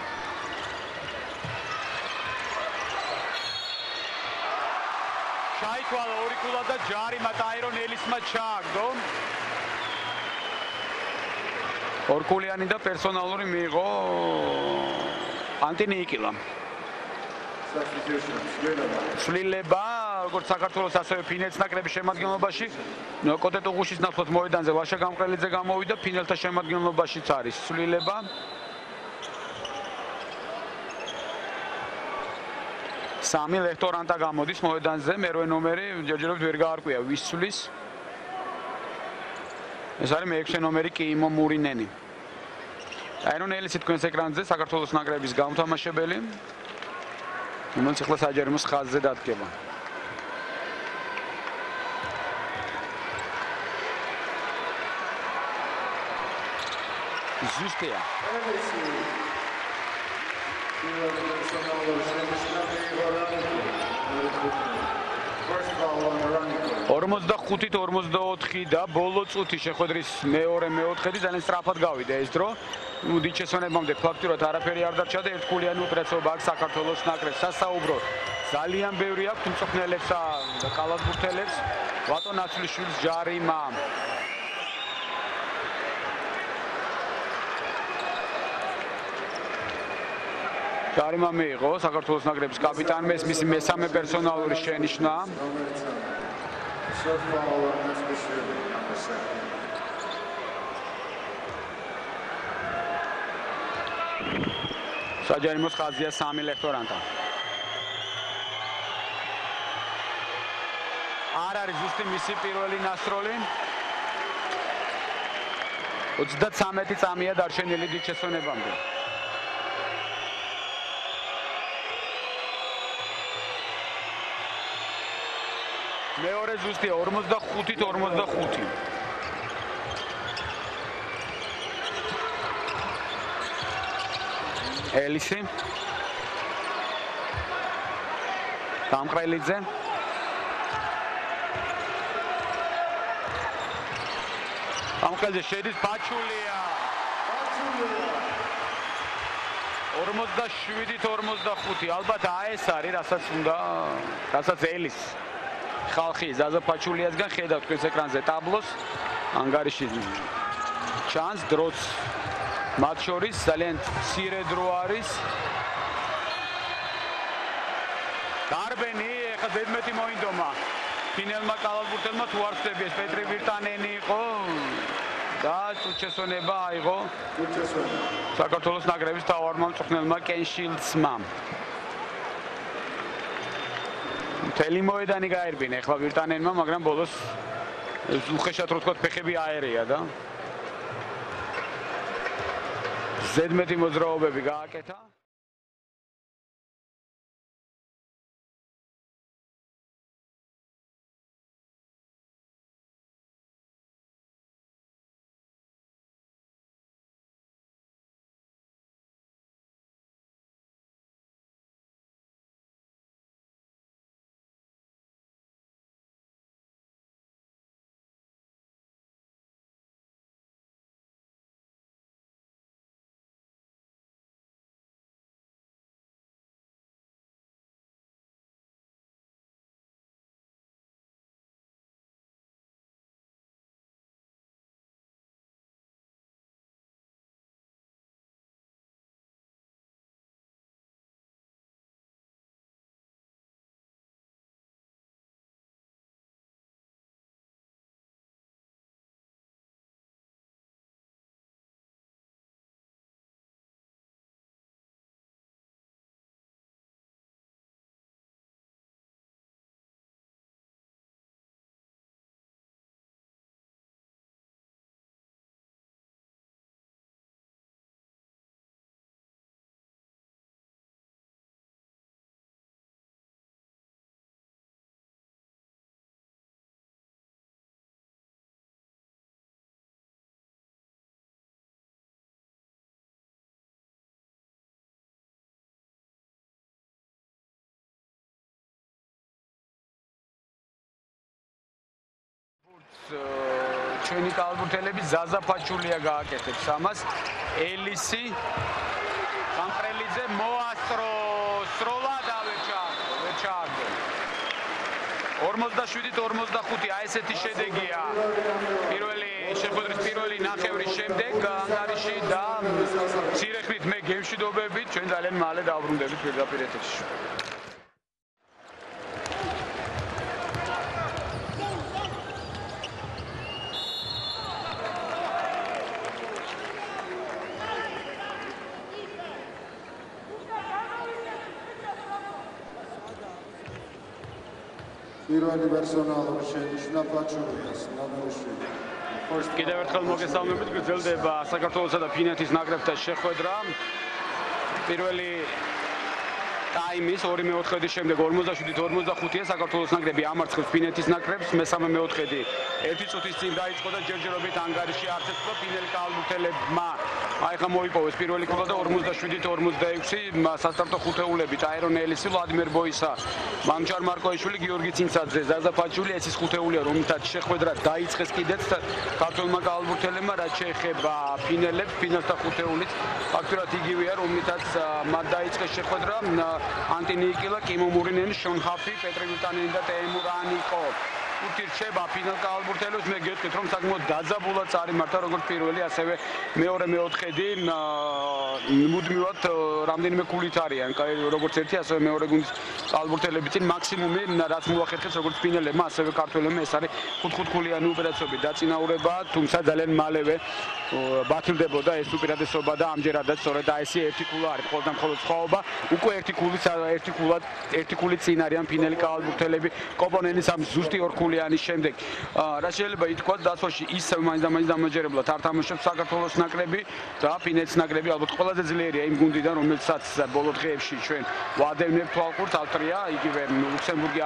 ჩაითვალა ორი ქულა და ჯარიმა ტაირონ ელისმა ჩააგდო. ორქულიანი და პერსონალური მიიღო ანტინი იკილამ. სვლილება, როგორც საქართველოს ასევე ფინეთის ნაკრების შემადგენლობაში, კოტე ტუღუშის ნაცვლად მოედანზე ვაშა გამყრელიძე გამოვიდა, ფინელთა შემადგენლობაშიც არის სვლილება. სამი ლექტორანტა გამოდის მოედანზე, მერვე ნომერი ჯერჯერობით ვერ გაარკვია ვის სვლის. ეს არის მეექვსე ნომერი კიიმო მურინენი. ტაირონ ელისი თქვენს ეკრანზე საქართველოს ნაკრების გამთამაშებელი. რომელიც ახლა საჯარიმოს ხაზზე დადგება. ზუსტია. Ormos da 5-44 და ბოლო წუთი შეხვედრის მეორე მეოთხედი ძალიან სწრაფად გავიდა ეს დრო. უდიჩესონებამდე ფაქტურად არაფერი არ დარჩა და ერთგულიანი უპრეცობა აქვს საქართველოს ნაკრებს. სასაუბროდ ძალიან ბევრი აქვს მწვრთნელებსა და კალათბურთელებს. ბატონ ნაცვლიშვილის ჯარიმა ჯარიმა მიიღო საქართველოს ნაკრების კაპიტანმა, ეს მისი მესამე პერსონალური შენიშვნა. საჯარიმოს ხაზია სამი ლექტორანტა. არ არის ზუსტი მისი პირველი ნასროლი. 33 წამია დარჩენილი დიჩესონებამდე. მეორე ზუსტია 45-45. ელისი გამყრელიძე გამყრელიძე შედის ფაჩულია 47-45. ალბათ ეს არის რასაც ელის ხალხი ზაზა ფაჩულიასგან ხედავთ თქვენს ეკრანზე ტაბლოს ანგარიში ჩანს დროც მათ შორის ძალიან მცირე დრო არის. დარბენი ეხლა ზედმეტი მოინდომა ფინელმა კალათბურთელმა თუ არ ხდება ეს პეტრი ვირტანენი იყო და წუთჩესონება აიღო საქართველოს ნაკრების თავმჯდომარემ მწვრთნელმა კენშილცმა. მთელი მოედანი გაერბინა ეხლა ვირტანენმა, მაგრამ ბოლოს უხეშად რო თქვა ფეხები აერია და ზედმეტი მოძრაობები გააკეთა. ჩვენი კალბურთელები ზაზაფაჩულია გააკეთებს ამას ელისი გამყრელიძე მოასწრო სროლა და ვერ ჩააგდო 47-45 აი ესეთი შედეგია პირველი შეხვედრის პირველი ნახევრის შემდეგ ანგარიში და ცირეხნით მე გემშვიდობებით ჩვენ ძალიან მალე დავბრუნდებით პირდაპირ ეთერში პირველი პერსონალური შენიშვნა პაჩურიას ნომერი 7. კიდევ ერთხელ მოგესალმებით, გრძელდება საქართველოსა და ფინეთის ნაკრებთან შეხვედრა. პირველი ტაიმის 2-4-დის შემდეგ 47-45-ია საქართველოს ნაკრები ამარცხებს ფინეთის ნაკრებს, მესამე მეოთხედი 1 წუთის წინ დაიწყო და ჯერჯერობით ანგარიში არტესტო ფინელი კალბურთელებმა აი ხა მოიპოვეს პირველი ქულა და 47-46 სასტარტო ხუთეულებით აირონ ელისი, ვლადიმერ ბოისა, მამჩარ მარკოიშვილი, გიორგი ცინცაძე, ზაზა ფაჩული, ეს ის ხუთეულია, რომელთაც შეხვედრა დაიწყეს კიდეც ქართველმა კალბურთელებმა, რაც შეეხება ფინელებს, ფინალთა ხუთეულით ფაქტურად იგივეა, რომელთაც მათ დაიწყეს შეხვედრა ანტინიკილა, კიმო მურინენი, შონ ჰაფი, პეტრი ვიტანენი და ტეიმურ ანიკო. უთი რჩება ფინალ კალბურთელებს, მე გეტყვით რომ საკმაოდ დაძაბულად წარიმართა როგორც პირველი, ასევე მეორე მეოთხედი მუდმივად რამდენიმე ქულით არიან, როგორც ერთი, ასევე მეორე გუნდის კალბურთელები წინ მაქსიმუმი რაც მოახერხეს როგორც ფინელებმა, ასევე ქართველებმა ეს არის 5-5 ქულიანი უპირატესობით დაწინაურება, თუმცა ძალიან მალევე ბათილდებოდა ეს უპირატესობა და ამჯერადაც სწორედ აი ესე ერთი ქულა არის, მხოლოდ და მხოლოდ სხვაობა, უკვე ერთი ქულით წინ არიან ფინელი კალბურთელები, კოპონენის ამ ზუსტი ორ ქულიანის შემდეგ. რა შეიძლება ითქვას დაცვაში ისევ მაინც და მაინც დამაჯერებლად არ თამაშობს საქართველოს ნაკრები და ფინეთის ნაკრები ალბათ ყველაზე ძლიერია იმ გუნდიდან, რომელსაც ბოლო დღეებში ჩვენ ვადევნებთ თვალყურს, ავსტრია, იგივე ლუქსემბურგი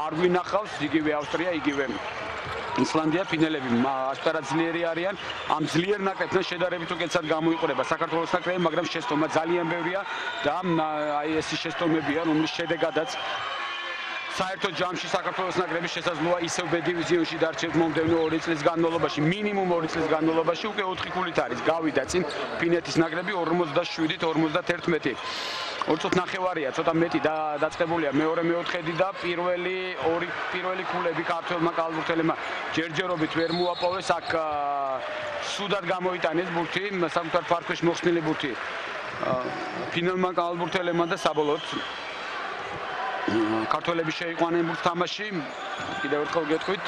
არ გვინახავს, იგივე ავსტრია, იგივე ისლანდია ფინელები აშკარად ძლიერი არიან. ამ ძლიერ ნაკრებთან შედარებით უკეთესად გამოიყურება საქართველოს ნაკრები, მაგრამ შეცდომა ძალიან ბევრია და აი ეს შეცდომებია, რომლის შედეგადაც საერთო ჯამში საქართველოს ნაკრების შესაძლოა ისევ B დივიზიონში დარჩეთ მომდევნო 2 წლის განმავლობაში, მინიმუმ 2 წლის განმავლობაში უკვე 4 ქულით არის. გავიდა წინ ფინეთის ნაკრები 47-51. 2 წუთი ნახევარია, ცოტა მეტი დაწყებულია მეორე მეოთხედი და პირველი ქულები ქართველმა კალბურთელებმა ჯერჯერობით ვერ მოაპოვეს. აქ სუდად გამოიტანეს ბურთი, საკუთარ ფარქვეშ მოხსნილი ბურთი ფინალმა კალბურთელებმა და საბოლოოდ ქართველები შეიყვანენ ბურთს თამაში. კიდევ ერთხელ გეტყვით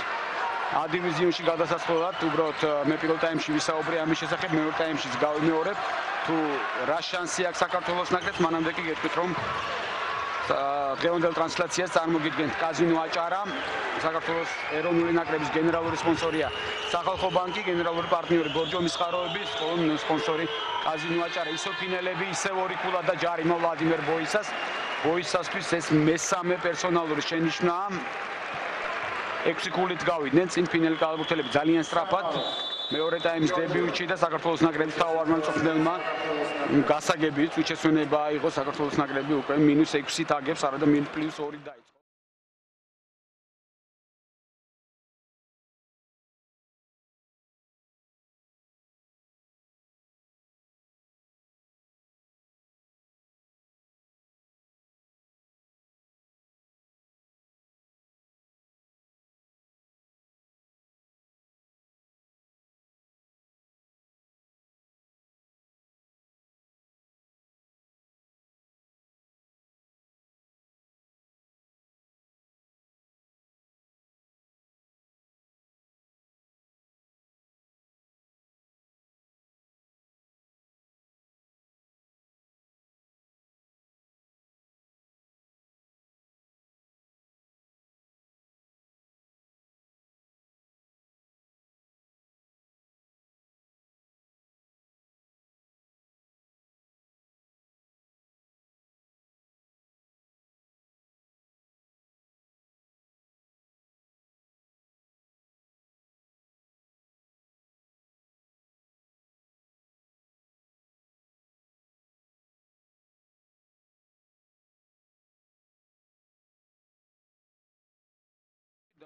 A დივიზიონში გადასასვლელად უბრალოდ მე პირველ ტაიმში ვისაუბრე ამის შესახებ, მეორე ტაიმშიც გავიმეორებ თუ რა შანსი აქვს საქართველოს ნაკრებს, მანამდე კი გეტყვით რომ დღევანდელ ტრანსლაციას წარმოგიდგენთ კაზინო აჭარა, საქართველოს ეროვნული ნაკრების გენერალური სპონსორია სახალხო ბანკი, გენერალური პარტნიორი ბორჯომის წყაროების, ხოლო სპონსორი კაზინო აჭარა. ისევ ფინელები, ისევ ორი ქულა და ჯარიმა ვლადიმერ ბოისასთვის ეს მესამე პერსონალური შენიშვნაა. 6 ქულით გავიდნენ წინ ფინელი კალბურთელები ძალიან სწრაფად. მეორე ტაიმის დებიუტში და საქართველოს ნაკრების თავარმა მწვრთნელმა გასაგებიც უჩესვენება აიღო საქართველოს ნაკრები უკვე -6-ით აგებს, არა და -2 დაიწყო.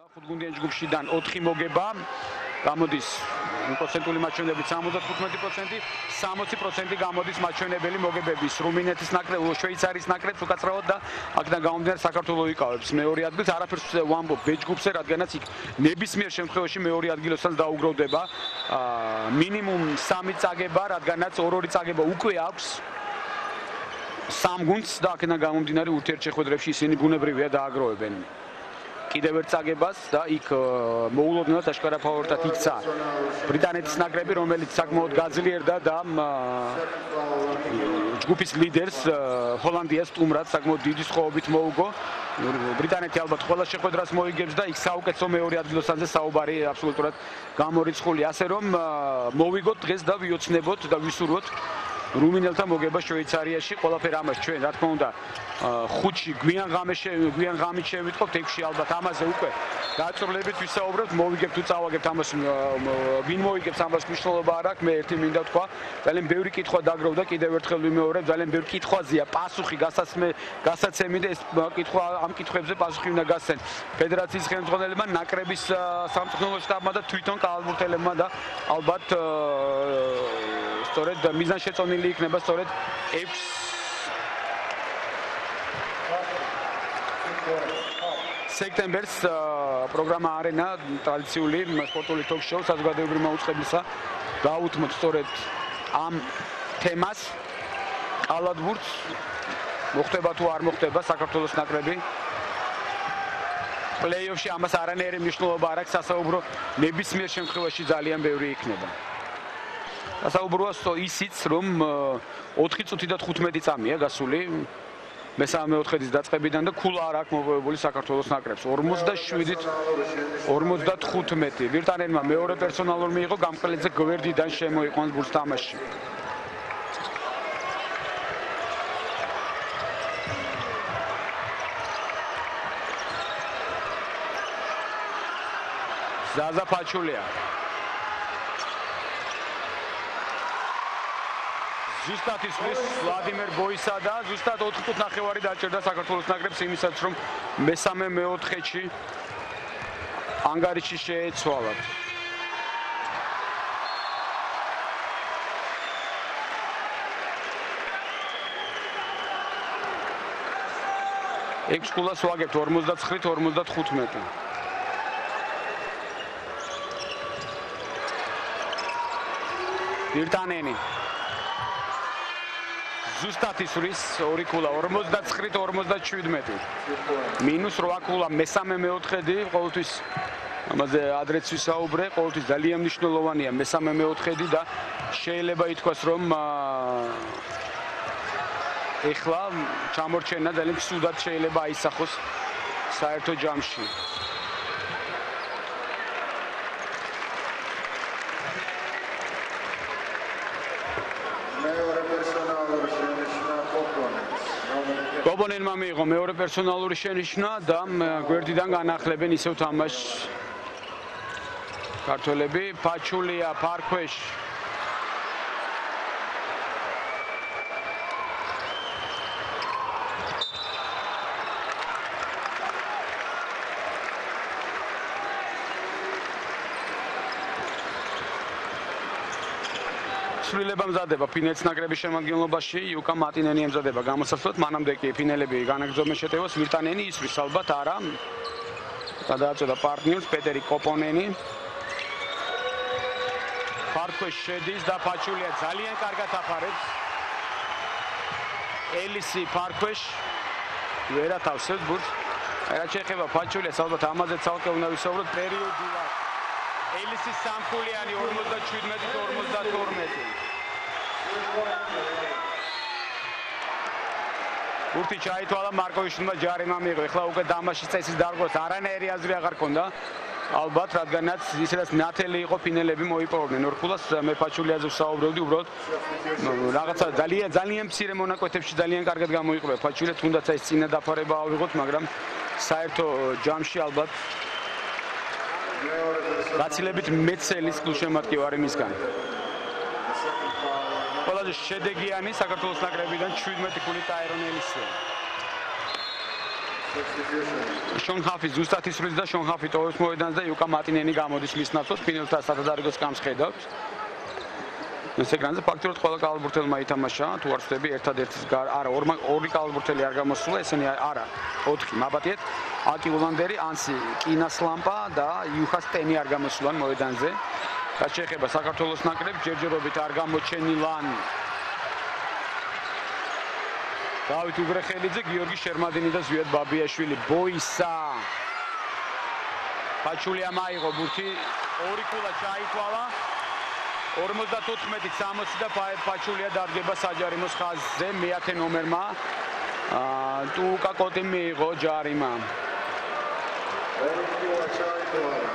და ხუთგუნდიან ჯგუფშიდან 4 მოგება გამოდის პროცენტული მაჩვენებლით 75%, 60% გამოდის მაჩვენებელი მოგებების რუმინეთის ნაკრები, შვეიცარიის ნაკრებს უკაცრავად და აქედან გამომდინარე საქართველოს იკავებს მეორე ადგილს. არაფერს ვამბობ ბეჯგუფზე, რადგანაც იქ ნებისმიერ შემთხვევაში მეორე ადგილოსთან დაუგროვდება მინიმუმ 3 წაგება, რადგანაც 2 წაგება უკვე აქვს სამ გუნდს და აქედან გამომდინარე ურთიერთშეხვედრებში ისინი ბუნებრივია დააგროვებენ კიდევ ერთ წაგებას და იქ მოულოდნელად აშკარა ფავორიტად იქცა ბრიტანეთის ნაკრები, რომელიც საკმაოდ გაძლიერდა და ჯგუფის ლიდერს ჰოლანდიას სტუმრად საკმაოდ დიდი სხვაობით მოუგო. ბრიტანეთი ალბათ ყველა შეხვედრას მოიგებს და იქ საუკეთესო მეორე ადგილოსანზე საუბარი აბსოლუტურად გამორიცხული. ასე რომ მოვიგოთ დღეს და ვიოცნებოთ და ვისურვოთ რუმინელთა მოგება შვეიცარიაში. ყველაფერი ამას ჩვენ რა თქმა უნდა 5-ში გვიან ღამით შევიტყობთ, 6-ში ალბათ ამაზე უკვე გაწვრილებით ვისაუბრებთ, მოვიგებთ თუ წავაგებთ ამას, ვინ მოიგებს ამას მნიშვნელობა არ აქვს. მე ერთი მინდა თქვა, ძალიან ბევრი კითხვა დაგროვდა, კიდევ ერთხელ ვიმეორებ, ძალიან ბევრი კითხვაზეა პასუხი გასაცემი და ეს კითხვა ამ კითხვებზე პასუხი უნდა გასცენ ფედერაციის ხელმძღვანელებმა, ნაკრების სამწვრთნელო შტაბმა და თვითონ კალათბურთელებმა და ალბათ სწორედ მიზანშეწონილი იქნება სწორედ 6 სექტემბერს პროგრამა არენა ტრადიციული სპორტული თოქ-შოუ საზოგადოებრივი მაუწყებლისა დაუთმოთ სწორედ ამ თემას კალათბურთს მოხდება თუ არ მოხდება საქართველოს ნაკრები პლეი-ოფში ამას არანაირი მნიშვნელობა არ აქვს, სასაუბრო ნებისმიერ შემთხვევაში ძალიან ბევრი იქნება. სასაუბროა ისიც რომ 4 წუთი და 15 წამია გასული მესამე-მეოთხედის დაწყებიდან და ქულა არ აქვს მოპოვებული საქართველოს ნაკრებს 47-ით 55. ვირტანენმა მეორე პერსონალური მიიღო, გამყრელიძე გვერდიდან შემოიყვანს ბურთს თამაშში. ზაზა ფაჩულია ზუსტად ისმის ვლადიმერ ბოისა და ზუსტად 4 წუთი ნახევარი დაჭერდა საქართველოს ნაკრებს იმისაც რომ მესამე-მეოთხედში ანგარიში შეეცვალათ. ექვს ქულას ვაგებთ 49-55. ვირტანენი ზუსტად ისვრის 2 ქულა 49-57. -8 ქულა მესამე-მეოთხედი, ყოველთვის ამაზე ადრეც ვისაუბრე, ყოველთვის ძალიან მნიშვნელოვანია მესამე-მეოთხედი და შეიძლება ითქვას რომ ეხლა ჩამორჩენა ძალიან ცუდად შეიძლება აისახოს საერთო ჯამში. გობონენმა მიიღო მეორე პერსონალური შენიშვნა და გვერდიდან განახლებენ ისევ თამაშს ქართველები. ფაჩულია ფარქვეშ ცვლილება მზადება ფინეთის ნაკრების შემადგენლობაში, იუკა მატინენი ემზადება გამოსასვლელად, მანამდე კი ფინელები განაგრძობენ შეტევას, ვირტანენი ისვრის ალბათ არა. გადააწოდა პარტნიორს პეტერი კოპონენი. ფარქვეშ შედის და ფაჩულია ძალიან კარგად აფარებს. ელისი ფარქვეშ ვერ ათავსებს ბურთს. რა შეეხება ფაჩულიას, ალბათ ამაზე ცალკე უნდა ვისაუბროთ პერიოდულად. ელისის სამქულიანი 47-52. ბურთი ჩაითვალა, მარკოვიშვილმა ჯარიმა მიიღო. ეხლა უკვე დამაშის წესის დარღვევას არანაირი აზრი აღარ ქონდა. ალბათ, რადგანაც ისედაც ნათელი იყო ფინელები მოიპოვებდნენ. ორქულას მე ფაჩულიაზე ვსაუბრობდი, უბრალოდ რაღაცა ძალიან მცირე მონაკვეთებში ძალიან კარგად გამოიყურა ფაჩულია, თუნდაც ეს წინა დაფარება ავიღოთ, მაგრამ საერთო ჯამში ალბათ გაცილებით მეცელის გულშემატკივარი მისგან. ყველაზე შედეგიანი საქართველოს ნაკრებიდან 17 ქულით აერონ ელისია. Substitution. შონ ჰაფი ზუსტად ისვრის და შონ ჰაფი ტოვებს მოედანს და იუკა მატინენი გამოდის მის ნაცვლად ფინელთა სადადარიგოს გამს ხედავს. ეს ეკრანზე ფაქტობრივად ყველა კალბურთელმა ითამაშა, თუ არ ვწდები ერთადერთის არა ორი კალბურთელი არ გამოსულა, ესენი არა 4 მაბატიეთ, აკი ულანდერი, ანსი კინასლამპა და იუხას ტენი არ გამოსულან მოედანზე. რაც შეეხება საქართველოს ნაკრებს, ჯერჯერობით არ გამოჩენილან დავით უგრეხელიძე, გიორგი შერმადინი და ზვიად ბაბიაშვილი. ბოისა პაჩულიამ აიღო ბურთი, ორი კულა ჩაითვალა. 54-60 და პაჩულია დარგება საჯარიმოს ხაზზე მე-10 ნომერმა. ტუკა კოტი მიიღო ჯარიმა. ორი კულა ჩაითვალა.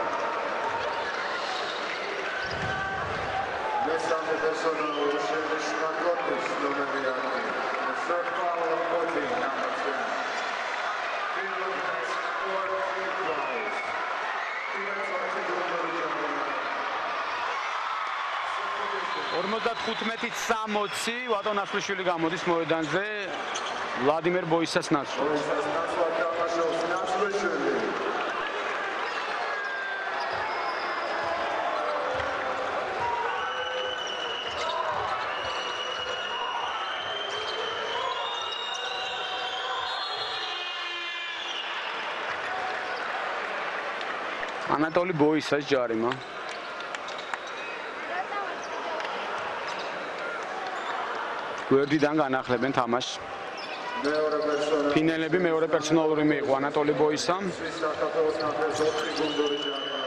მესამე პერსონალური შენიშვნა კოტის ნომერი 10. Third foul of Koti, number 10. Finland has 4 free fouls. Finland's watching the number 55-60 ვატონ ასლიშვილი გამოდის მოედანზე ვლადიმერ ბოისას ნაცვლად. Boisas naclad tamašovs Naclišvili. ანატოლი ბოისას ჯარიმა. გვერდიდან განახლებენ თამაშს. მეორე პერსონალური ფინელები მეორე პერსონალური მიიღო ანატოლი ბოისამ. საქართველოს ნაკრებს 4 გუნდური ჯარიმა.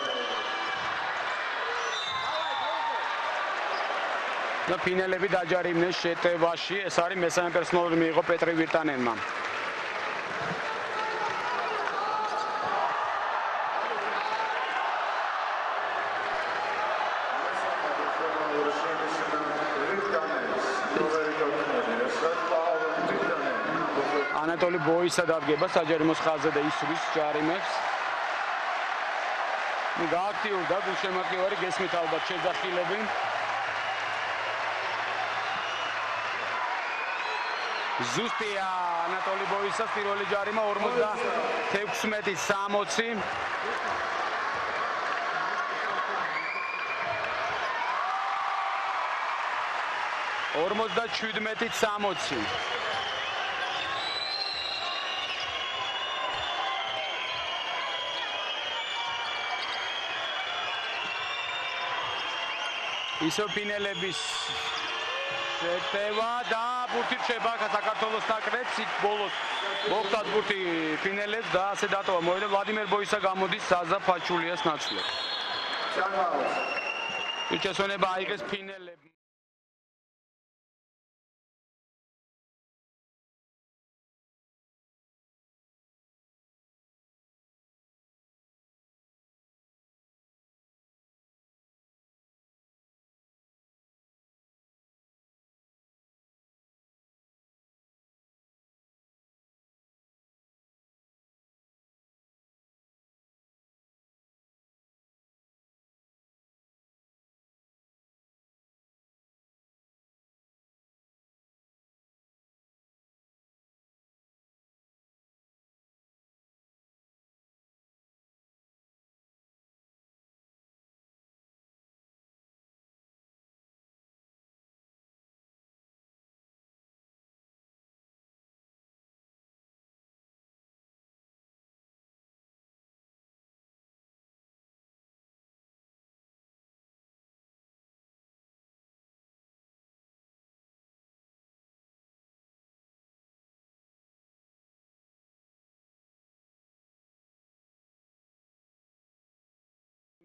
და ფინელები დაჯარიმდნენ შეტევაში. ეს არის მესამე პერსონალური მიიღო პეტრე ვირტანენმა. ანატოლი ბოისა დადგება საჯარიმოს ხაზზე და ისვრის ჯარიმებს. გააქტიურდა გულშემატკივარი, გესმით ალბათ შეძახილები. ზუსტია ანატოლი ბოისას პირველი ჯარიმა 56-60. ისო ფინელების შეტევა და ბურთი რჩება საქართველოს ნაკრებს. იქ ბოლოს მოხდა ბურთი ფინელებს და ასე დატოვა მოედა ვლადიმერ ბოისა გამოდის საზა ფაჩულიას ნაცვლად. უჩესონება აიღეს ფინელები.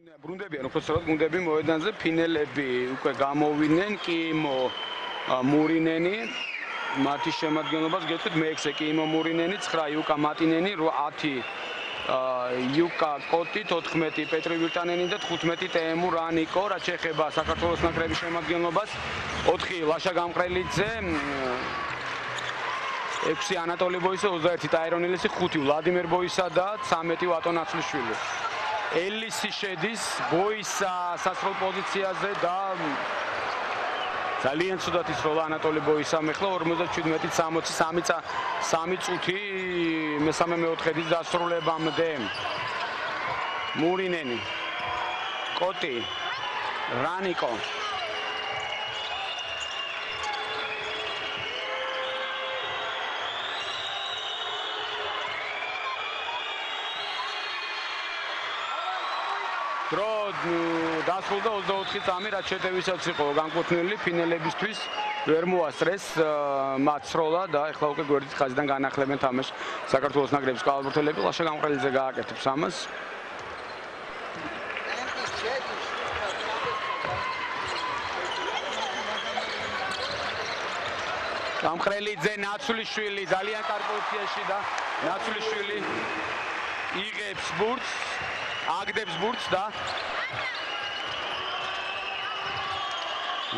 ბრუნდებიან უბრალოდ გუნდები მოედანზე ფინელები უკვე გამოვიდნენ კიმო მურინენი მათი შემადგენლობას გეტყვით მე-6 კიმო მურინენი 9 იუკა მატინენი 10 იუკა კოტი 14 პეტრე ვირტანენი და 15 ტემურ ანიკო რაც შეეხება საქართველოს ნაკრების შემადგენლობას 4 ლაშა გამყრელიძე 6 ანატოლი ბოისა 21 ტაირონილისი 5 ვლადიმერ ბოისა და 13 ვატონ აცლიშვილი ელისი შედის ბოისა სასრულ პოზიციაზე და ძალიან ცუდად ისროლა ანატოლი ბოისამ ახლა 57-60 3 წუთი მესამე მეოთხედის დასრულებამდე. მურინენი, კოტი, რანიკო. დრო დასრულდა 24 წამი, რაც შეტევისაც იყო განკუთვნილი ფინალებისთვის. ვერ მოასწრეს მათ სროლა და ახლა უკვე გვერდის ხაზიდან განახლებენ თამაშს საქართველოს ნაკრების კალათბურთელები. ლაშა გამყრელიძე გააკეთებს ამას. გამყრელიძე, ნაცვლიშვილი ძალიან კარგ პოზიციაში და ნაცვლიშვილი იღებს ბურთს. აგდებს ბურთს და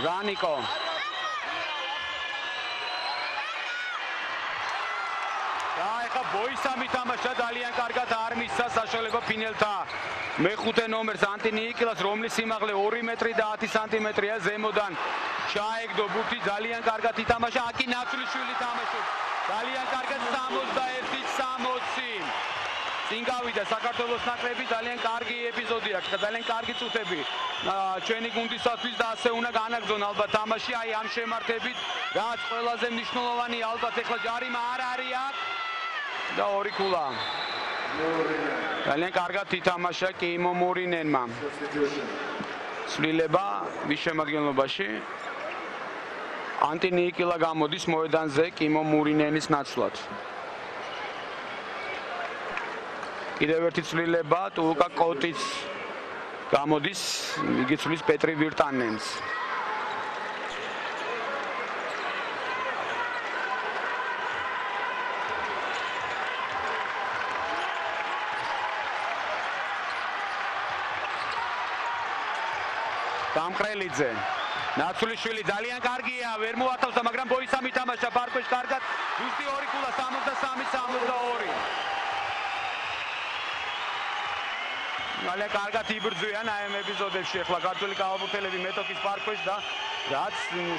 რანიკო და ეხა ბოისამ ითამაშა ძალიან კარგად არ მისცა საშუალება ფინელთა მეხუთე ნომერს ანტინი იკილას, რომლის სიმაღლე 2 მეტრი და 10 სანტიმეტრია, ზემოდან ჩაეგდო ბურთი, ძალიან კარგად ითამაშა. აკი ნაცვლიშვილი თამაშობს ძალიან კარგად 61-60. წინ გავიდა საქართველოს ნაკრები, ძალიან კარგი ეპიზოდი აქვს და ძალიან კარგი წუთები ჩვენი გუნდისათვის და ასე უნდა განაგრძონ ალბათ თამაში. აი ამ შემართებით, რაც ყველაზე მნიშვნელოვანი, ალბათ ეხლა ჯარიმა არ არის აქ და ორი ქულა. ძალიან კარგად ითამაშა კიმო მურინენმა. ცვლილება ვის შემადგენლობაში? ანტინი იკილა გამოდის მოედანზე კიმო მურინენის ნაცვლად. კიდევ ერთი ცვლილება ტულკა კოტიც გამოდის, იგი ცვლის პეტრი ვირტანენს. გამყრელიძე, ნაცვლიშვილი ძალიან კარგია, ვერ მოათავსა, მაგრამ ბოისამ ითამაშა ფარკვეში კარგად. ზუსტი ორი ქულა 63-62. ძალიან კარგად იბრძვიან აი ამ ეპიზოდებში ახლა ქართული კალათბურთელები მეტოქის პარკში და რაც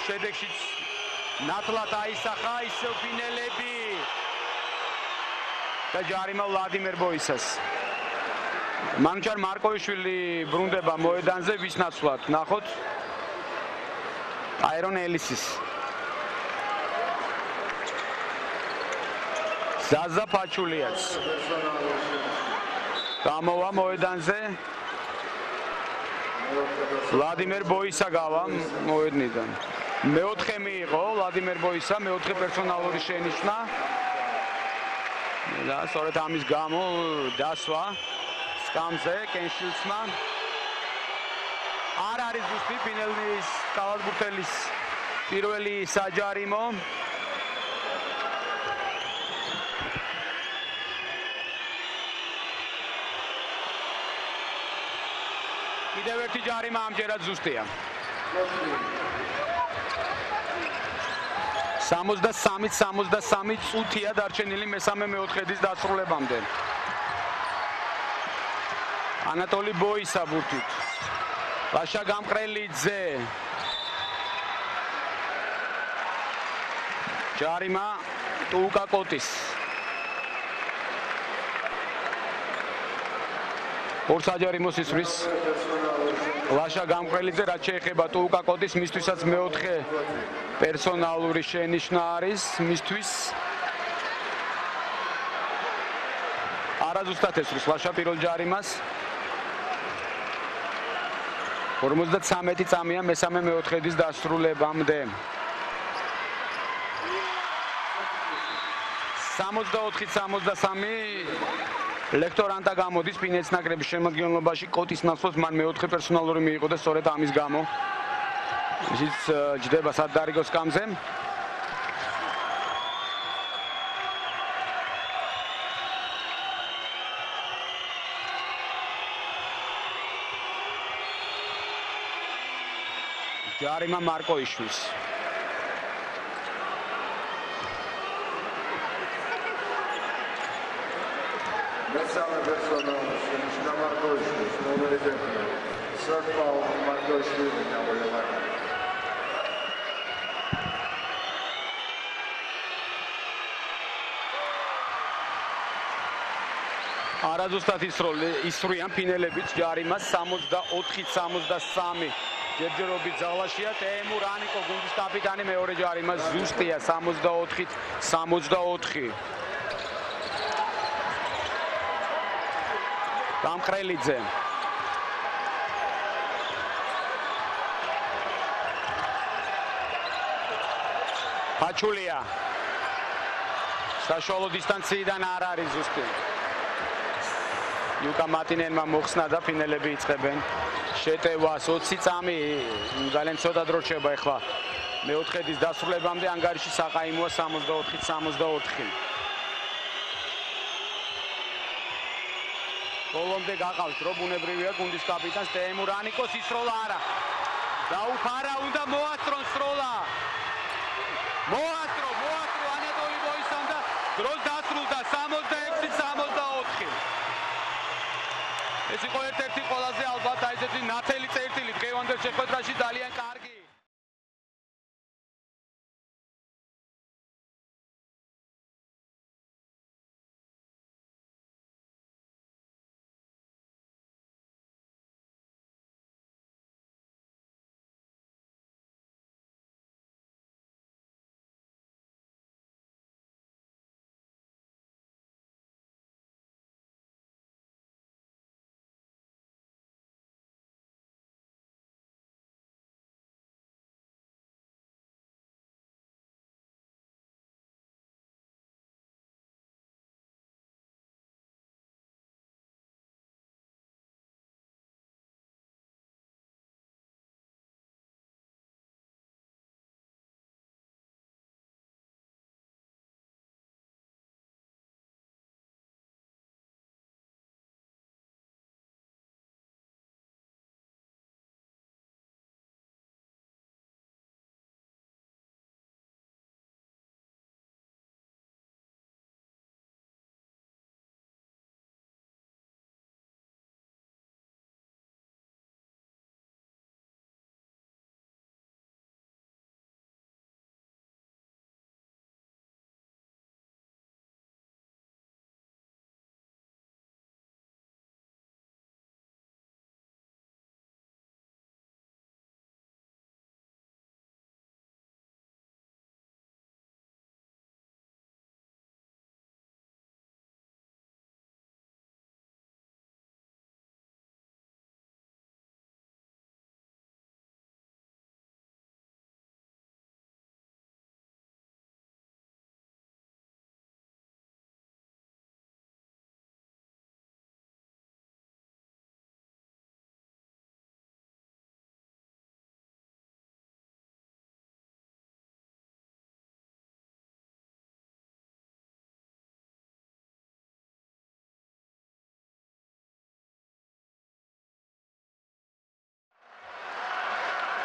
შედეგშიც ნათლად აისახა ისევ ფინელები და ჯარიმა ვლადიმერ ბოისას. მანჯარ მარკოვიშვილი ბრუნდება მოედანზე ვის ნაცვლად? ნახოთ. აირონ ელისის. ზაზა ფაჩულიაც. გამოვა მოედანზე ვლადიმერ ბოისა გავა მოედნიდან. მეოთხე მიიღო ვლადიმერ ბოისა, მეოთხე პერსონალური შენიშვნა. და სწორედ ამის გამო დასვა სკამზე კენშილსმა. არ არის ზუსტი ფინალის კალათბურთელის პირველი საჯარიმო. კიდევ ერთი ჯარიმა ამჯერად ზუსტია. 63-63 წუთია დარჩენილი მესამე მეოთხედის დასრულებამდე. ანატოლი ბოისა ბურთით. ლაშა გამყრელიძე. ჯარიმა ტულკა კოტის. ორ საჯარიმოს ისვრის ლაშა გამყრელიძე, რაც შეეხება ტულკა კოტის, მისთვისაც მეოთხე პერსონალური შენიშვნა არის მისთვის. არაზუსტად ესვრის ლაშა პირველ ჯარიმას. 53 წამია მესამე მეოთხედის დასრულებამდე. 64-63 ლექტორანტა გამოდის ფინეთის ნაკრების შემადგენლობაში, კოტის ნაცვლად მან მეოთხე პერსონალური მიიღო და სწორედ ამის გამო ისიც ჯდება სადარიგოს სკამზე. ჯარიმა მარკოიშვილს. მესამე პერსონალური შენიშვნა მარკოიშვილის ნომერი 1. Third foul Markoishvili now. არაზუსტად ისრიან ფინელებიც ჯარიმას 64-63 ჯერჯერობით ძალაშია ტეიმურ ანიკო გუნდის კაპიტანი მეორე ჯარიმას ზუსტია 64-64 გამყრელიძე ფაჩულია საშუალო დისტანციიდან არ არის ზუსტი იუკა მატინენმა მოხსნა და ფინელები იწყებენ შეტევას 20 წამი ძალიან ცოტა დრო რჩება ახლა მეოთხედის დასრულებამდე ანგარიში საყაიმოა 64-64 ბოლომდე გაყავს დრო ბუნებრივია გუნდის კაპიტანს ტეიმურ ანიკოს ისროლა არა დაუფარა უნდა მოასწრონ სროლა მოასწრო ანატოლი ბოისამ და დროს დასრულდა 66-64 ეს იყო ერთ-ერთი ყველაზე ალბათ აი ესეთი ნათელი წერტილი დღევანდელ შეხვედრაში ძალიან კარგი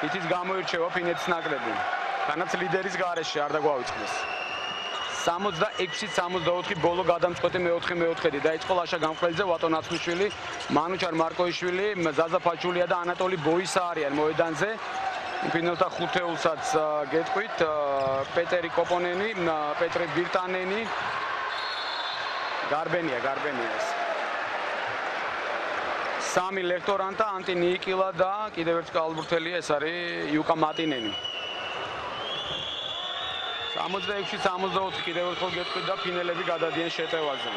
იცის გამოირჩევა ფინეთის ნაკრები. თანაც ლიდერის გარეშე არ დაგვავიწყდეს. 66-64 ბოლო გადამწყვეტი მეოთხედი დაიწყო ლაშა გამყრელიძე, ვატო ნაცვლიშვილი, მანუჩარ მარკოიშვილი, ზაზა ფაჩულია და ანატოლი ბოისა არიან მოედანზე. ფინელთა ხუთეულსაც გეტყვით პეტერი კოპონენი, პეტრე ბირტანენი, გარბენია ეს. სამი ლექტორანტა ანტი ნიკილა და კიდევ ერთ კალბურთელია ეს არის იუკა მატინენი 66-64 კიდევ ერთხელ გეტყვით და ფინელები გადადიან შეტევაზე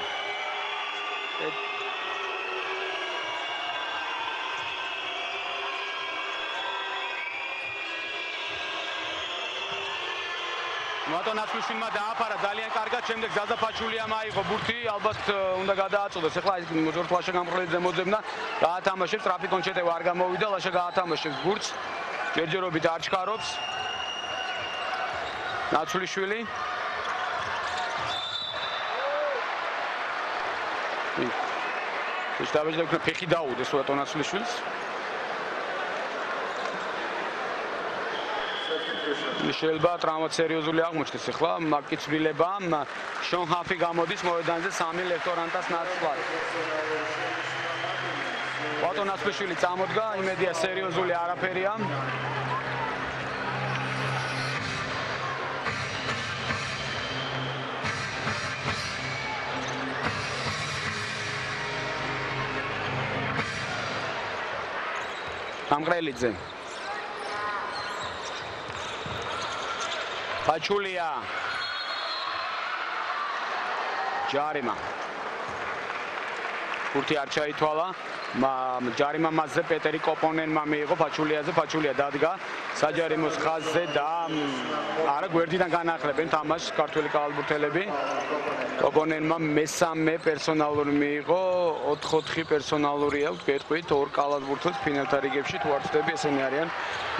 მატო ნაცვლიშვილმა დააფარა ძალიან კარგად, შემდეგ ზაზა ფაჩულიამ აიღო ბურთი, ალბათ უნდა გადააწოდოს. ეხლა ის მოძორ ლაშა გამყრელიძე მოძებნა, გაათამაშებს, ტრაფიკონ შეტევა არ გამოვიდა, ლაშა გაათამაშებს ბურთს. ჯერჯერობით არ ჩქარობს. ნაცვლიშვილი. ის დავეჯდა უკვე ფეხი დაუდეს მატო ნაცვლიშვილს. შეიძლება ტრავმა სერიოზული აღმოჩნდეს ახლა მაგ ცვლილება შონ ჰაფი გამოდის მოედანზე სამი ლექტორანტას ნაცვლად ვატო ნაცვლიშვილი წამოდგა იმედია სერიოზული არაფერია გამყრელიძე. ფაჩულია. ჯარიმა. ფურთი არ ჩაითვალა. ჯარიმა მასზე პეტერი კოპონენმა მიიღო ფაჩულიაზე, ფაჩულია დადგა საჯარიმოს ხაზზე და არა გვერდიდან განახლებენ თამაშს ქართველი კალათბურთელები. კოპონენმა მესამე პერსონალური მიიღო, 4-4 პერსონალური აქვს, გეტყვით, 2 კალათბურთელს ფინალთა რიგებში თუ არ ვწდები, ესენი არიან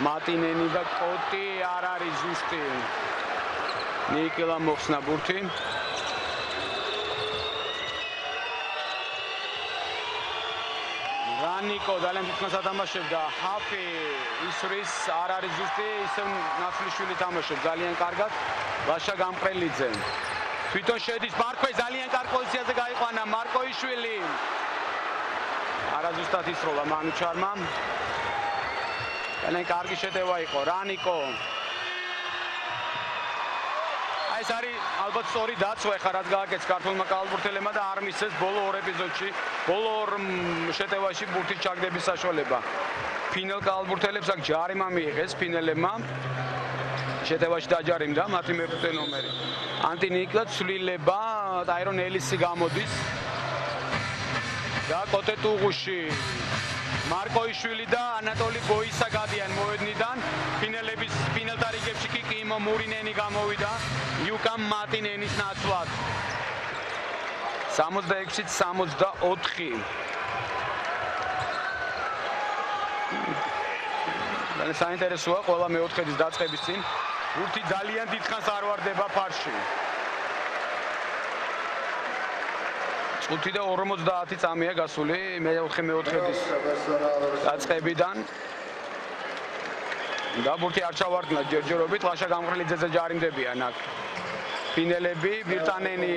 მატინენი და კოტი, არ არის ზუსტი. ნიკელა მოხსნა ბურთი. რანიკო ძალიან დიდხანს ათამაშებდა, ჰაფი ისრის არ არის ზუსტი, ისევ ნაცვლიშვილი თამაშობს ძალიან კარგად. ლაშა გამყრელიძე. თვითონ შედის მარკვე ძალიან კარგ პოზიციაზე გაიყვანა მარკოიშვილი. არაზუსტად ისროლა მანუჩარმა. ძალიან კარგი შეტევა იყო რანიკო. ეს არის ალბათ სწორი დაცვა ხა რაც გააკეთეს ქართულმა კალათბურთელებმა და არ მისცეს ბოლო 2 ეპიზოდში, ბოლო 2 შეტევაში ბურთის ჩაგდების საშუალება. ფინალ კალათბურთელებს აქ ჯარიმა მიიღეს ფინელებმა. შეტევაში დაჯარიმდა მათი მეხუთე ნომერი. ანტინიკლა ცვლილება ტაირონ ელისი გამოდის. და კოტე ტუღუში მარკოიშვილი და ანატოლი გოისა გადიან მოედნიდან. ფინელების ფინალთა რიგებში კი კიმო მურინენი გამოვიდა იუკამ მატინენის ნაცვლად. 66-ით 64. ძალიან საინტერესოა ყველა მეოთხედის დაწყების წინ. ბურთი ძალიან დიდხანს არ ვარდება ფარში. წუთი და 50 წამია გასული მეოთხედის დაწყებიდან. და ბურთი არ ჩავარდნა ჯერჯერობით, ლაშა გამყრელიძეზე ჯარიმდებიან აქ. ფინელები ბირტანენი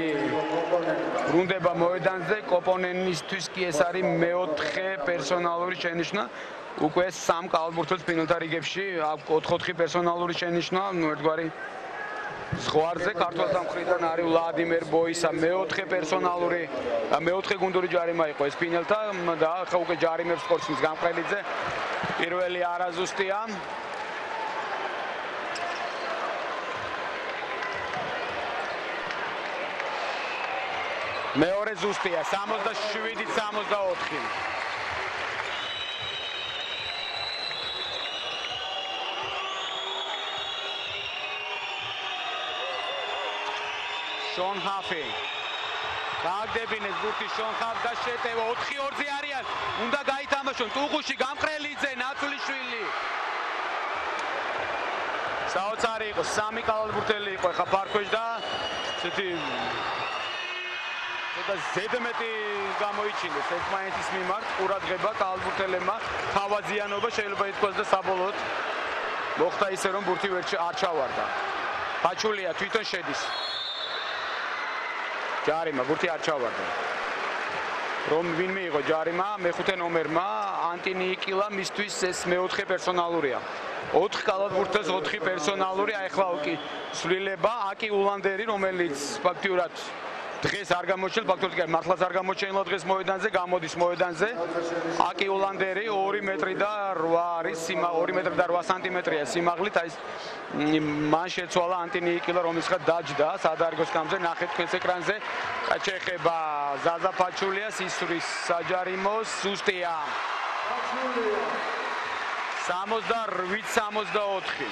ბრუნდება მოედანზე, კოპონენისთვის კი ეს არის მეოთხე პერსონალური შენიშვნა. უკვე 3 კალათბურთელს ფინალთა რიგებში აქვს 4-4 პერსონალური შენიშვნა, ერთგვარი ზღვარზე ქართველთა მხრიდან არის ვლადიმერ ბოისა მეოთხე პერსონალური და მეოთხე გუნდური ჯარიმა იყო ეს ფინალთა და ახლა უკვე ჯარიმებს ხორცმის გამყრელიძე. პირველი არაზუსტია. მეორე ზუსტია 67-64. შონ ჰაფი გააგდებინეს ბურთი შონ ჰაფ და შეტევა 4-2-ზე არიან. უნდა გაითამაშონ ტუღუში გამყრელიძე ნაცვლიშვილი. საოცარი იყო 3 კალათბურთელი იყო ხა ფარქვეშ და ესეთი და ზედმეტი გამოიჩინეს ერთმანეთის მიმართ ყურადღება კალათბურთელებმა. თავაზიანობა შეიძლება ითქვას და საბოლოოდ მოხდა ისე რომ ბურთი არ ჩავარდა. ფაჩულია თვითონ შედის. ჯარიმა ბურთი არ ჩავარდა. რომ ვინ მიიღო ჯარიმა მეხუთე ნომერმა ანტინიკილა მისთვის ეს მეოთხე პერსონალურია. 4 კალათბურთელს 4 პერსონალური აიხლა კი სვლილება აკი ულანდერი რომელიც ფაქტიურად დღეს არ გამოჩნდა, ფაქტობრივად მართლაც არ გამოჩენილა დღეს მოედანზე, გამოდის მოედანზე. აკი ულანდერი 2 მეტრი და 8 არის, 2 მეტრი და 8 სანტიმეტრია სიმაღლით, აი მან შეცვალა ანტინიკილა, რომელსაც დაჯდა სადარგოს კამზე, ნახეთ თქვენს ეკრანზე. ჩეხება ზაზა ფაჩულიას, ისრის საჯარიმოს, ზუსტია. 68-64.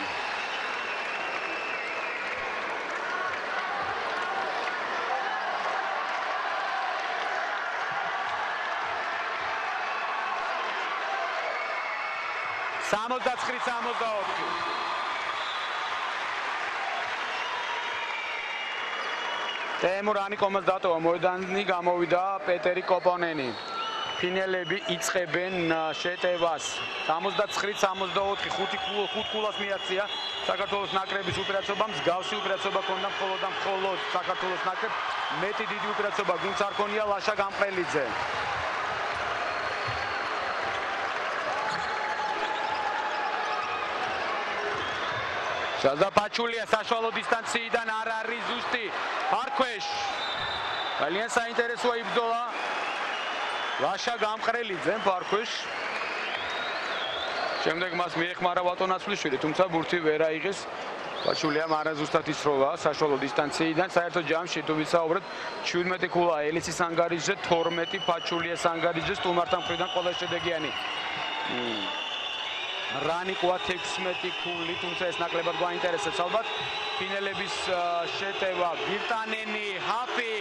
თემურ ანიკომას დატოვა მოედანი, გამოვიდა პეტერი კოპონენი. ფინელები იწყებენ შეტევას. 69-64 5 ქულას მიაღწია საქართველოს ნაკრების უპირატესობა, მსგავსი უპირატესობა ქონდა მხოლოდ საქართველოს ნაკრებს. მეტი დიდი უპირატესობა გუნდს არ ქონია ლაშა გამყრელიძე. ზაზაფაჩულია საშუალო დისტანციიდან არ არის ზუსტი ფარქვეშ. ძალიან საინტერესოა იბრძოლა. ლაშა გამყრელიძე ფარქვეშ. შემდეგ მას მიეხმარა ვატონაცვლიშვილი, თუმცა ბურთი ვერ აიღეს. პაჩულიამ არაზუსტად ისროლა საშუალო დისტანციიდან, საერთო ჯამში თუ ვისაუბრეთ 17 ქულა ელისის ანგარიჯზე, 12 პაჩულიას ანგარიჯზე, სტუმართან მხრიდან ყველა შედეგიანი. რანიკვა 16 ქული, თუმცა ეს ნაკლებად გვაინტერესებს ალბათ. ფინელების შეტევა ვირტანენი, ჰაფი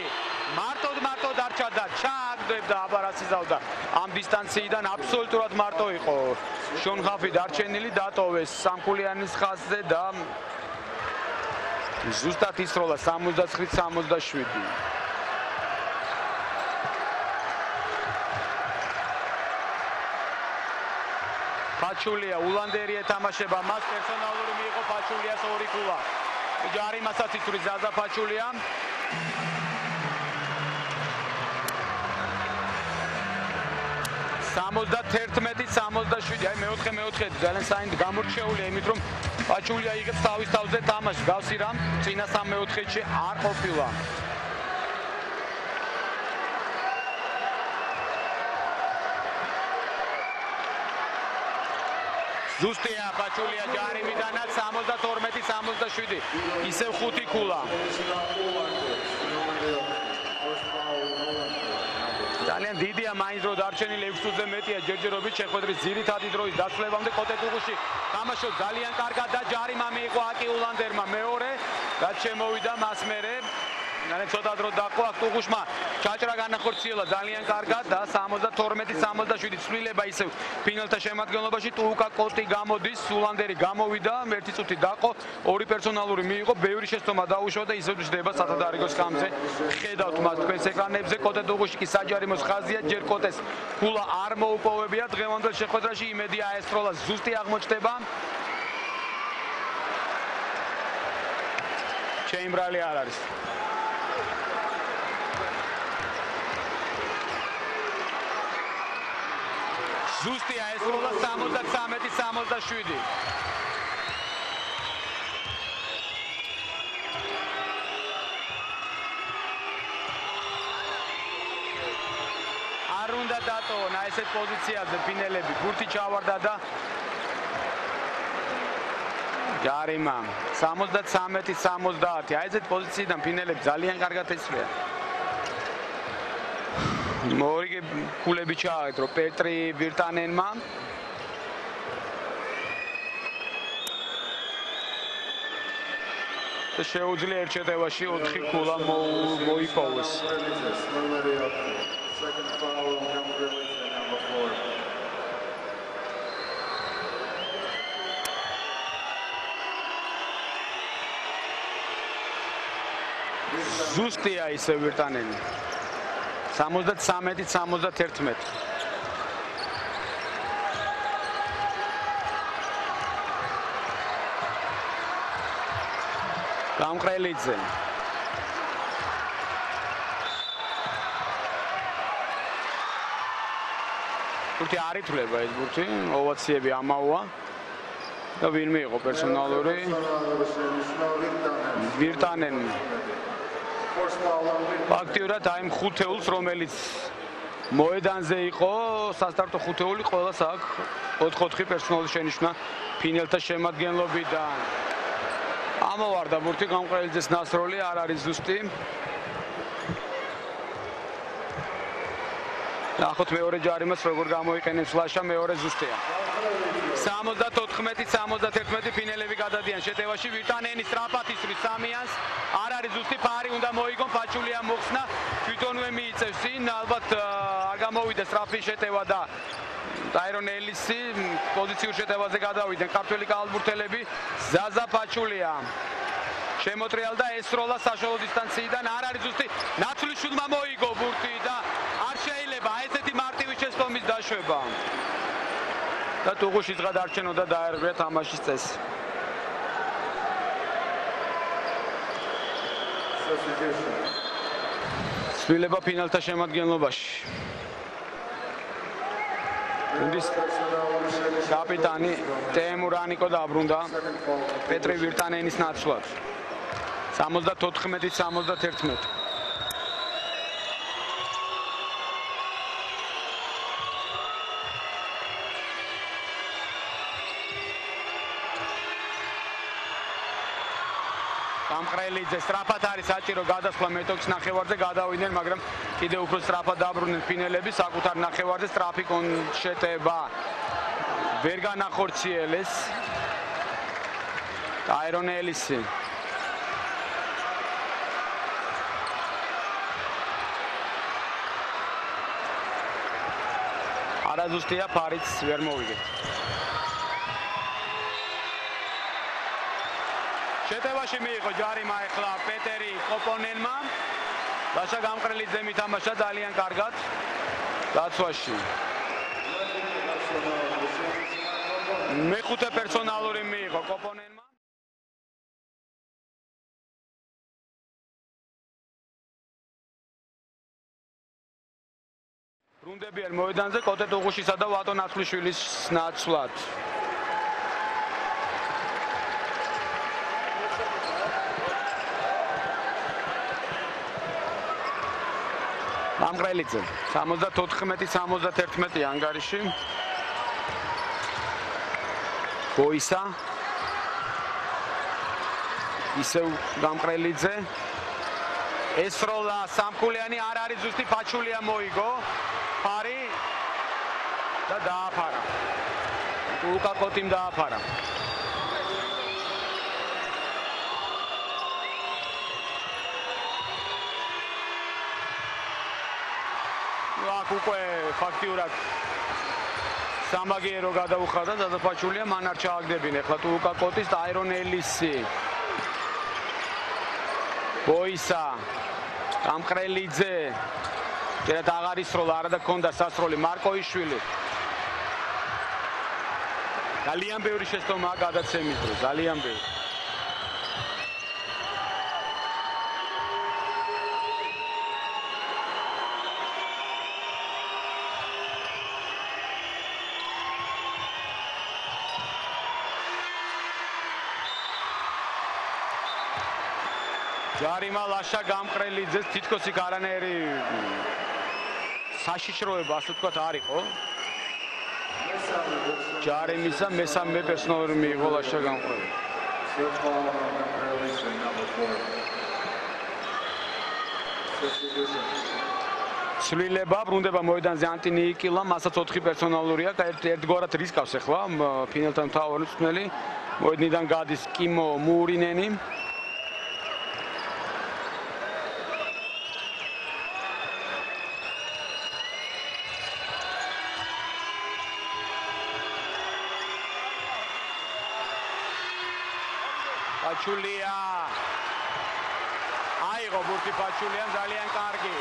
მარტო დარჩა და ჩააგდებდა აბარასიზავდა. ამ დისტანციიდან აბსოლუტურად მარტო იყო. შონ ჰაფი დარჩენილი დატოვეს სამქულიანის ხაზზე და ზუსტად ისროლა 69-67. პაჩულია ულანდერი ეთამაშება, მას პერსონალური მიიღო პაჩულიას 2 ქულა. ჯარიმასაც იწვრის ზაზა პაჩულია. აი მეოთხე ძალიან საინტერესო გამორჩეულია იმით რომ პაჩულია იღებს თავის თავზე თამაშს გავსი რამ წინა 3-4-ში არ ყოფილა. ზუსტია პაჩულია ჯარიმიდანაც 72-67 ისევ 5 ქულა. ძალიან დიდია მაინც რო დარჩენილი 6 წუთზე მეტია ჯერჯერობით შეხვედრის ძირითადი დროის დასრულებამდე კოტეტუღუში თამაშო ძალიან კარგად და ჯარიმა მიიღო აკი ულანდერმა მეორე რაც შემოვიდა მას მერე ძალიან ცოტა დრო დაყვა ტუღუშმა ჩაჭრა განახორციელა ძალიან კარგად და 72-67 ცვლილება ისევ ფინალთა შემადგენლობაში ტუუკა კოტი გამოდის ულანდერი გამოვიდა ერთი წუთი დაყო ორი პერსონალური მიიღო ბევრი შეცდომა დაუშვა და ისევ ჯდება სათადარიგოს კამზე ხედავთ მას თქვენს ეკრანებზე კოტე ტუღუში კი საჯარიმოს ხაზია ჯერ კოტეს ქულა არ მოუპოვებია დღევანდელ შეხვედრაში იმედი აესროლა ზუსტი აღმოჩნდება ჩემბრალი არ არის ზუსტია ესროლა 73-67 არ უნდა დატოვონ ესეთ პოზიციაზე ფინელები ბურთი ჩავარდა და ჯარიმა 73-70 ესეთ პოზიციიდან ფინელები ძალიან კარგად ესრიან მორიგე ქულები ჩააგდრო პეტრი ვირტანენმა და შეუძლია ერთ შეტევაში 4 ქულა მოიპოვოს ზუსტია ისე ვირტანენი 73-71 გამყრელიძე ბურთი არ ითვლება ეს ბურთი ოვაციები ამაოა და ვინმე იყო პერსონალური ვირტანენი ფაქტიურად აი იმ ხუთეულს რომელიც მოედანზე იყო სასტარტო ხუთეული ყველას აქვს 4-4 პერსონალური შენიშვნა ფინელთა შემადგენლობიდან ამოვარდა ბურთი გამყრელიძეს ნასროლი არ არის ზუსტი ნახოთ მეორე ჯარიმას როგორ გამოიყენებს ლაშა მეორე ზუსტია 74-71 ფინელები გადადიან შეტევაში ვირტანენი სწრაფად ისვრის სამიანს არ არის ზუსტი ფარი უნდა მოიგონ პაჩულია მოხსნა თვითონვე მიიწევს წინ ალბათ არ გამოვიდა სწრაფი შეტევა და ტაირონ ელისი პოზიციურ შეტევაზე გადავიდნენ ქართველი კალბურთელები ზაზა პაჩულია შემოტრიალდა ესროლა საშუალო დისტანციიდან არ არის ზუსტი ნაცვლიშვილმა მოიგო ბურთი და არ შეიძლება ესეთი მარტივი შეცდომის დაშვება და ტუღუში ძღა დარჩენოდა დაერღვია თამაშის წესი. ცვლილება ფინალთა შემადგენლობაში. გუნდის კაპიტანი ტემურ ანიკო დაბრუნდა პეტრი ვირტანენის ნაცვლად. 74-71 გამყრელიძე სწრაფად არის საჭირო გადასვლა მეტოქის ნახევარზე გადავიდნენ, მაგრამ კიდევ უფრო სწრაფად დაბრუნდნენ ფინელები საკუთარ ნახევარზე სწრაფი შეტევა. ვერ განახორციელეს ტაირონ ელისი. არაზუსტია ფარიც ვერ მოვიგეთ. შეტევაში მიიღო ჯარიმა ახლა პეტერი კოპონენმა. ლაშა გამყრელიძემ ითამაშა ძალიან კარგად დაცვაში. მეხუთე პერსონალური მიიღო კოპონენმა. ბრუნდებიან მოედანზე კოტე ტუღუშისა და ვატო ნაცვლიშვილის ნაცვლად. გამყრელიძე 74-71 ანგარიში. ბოისა ისევ გამყრელიძე ესროლა სამკულიანი არ არის ზუსტი ფაჩულია მოიგო ფარი და დააფარა. ლუკა კოტიმ დააფარა. აქ უკვე ფაქტიურად სამაგიერო გადაუხადა დადაფაჩულია მან არ ჩააგდებინ ახლა ლუკა კოტის და აირონ ელისი. ბოისა გამყრელიძე ჯერათ აღარ ისროლა არა და ქონდა სასროლი მარკოიშვილი. ძალიან ბევრი შეცდომაა გადაცემის დროს, ძალიან ბევრი. ჯარიმა ლაშა გამყრელიძეს თითქოს იქ არანაირი საშიშროება ასე ვთქვათ არ იყო. ჯარიმისა მესამე პერსონალური მიიღო ლაშა გამყრელიძე. სვლილება ბრუნდება მოედანზე ანტინიიკილა, მასაც 4 პერსონალური აქვს, ერთგვარად რისკავს ახლა ფინალთან მთავარი მწვრთნელი. მოედნიდან გადის კიმო მურინენი. ფაჩულია აიღო ბურთი ფაჩულიამ ძალიან კარგი.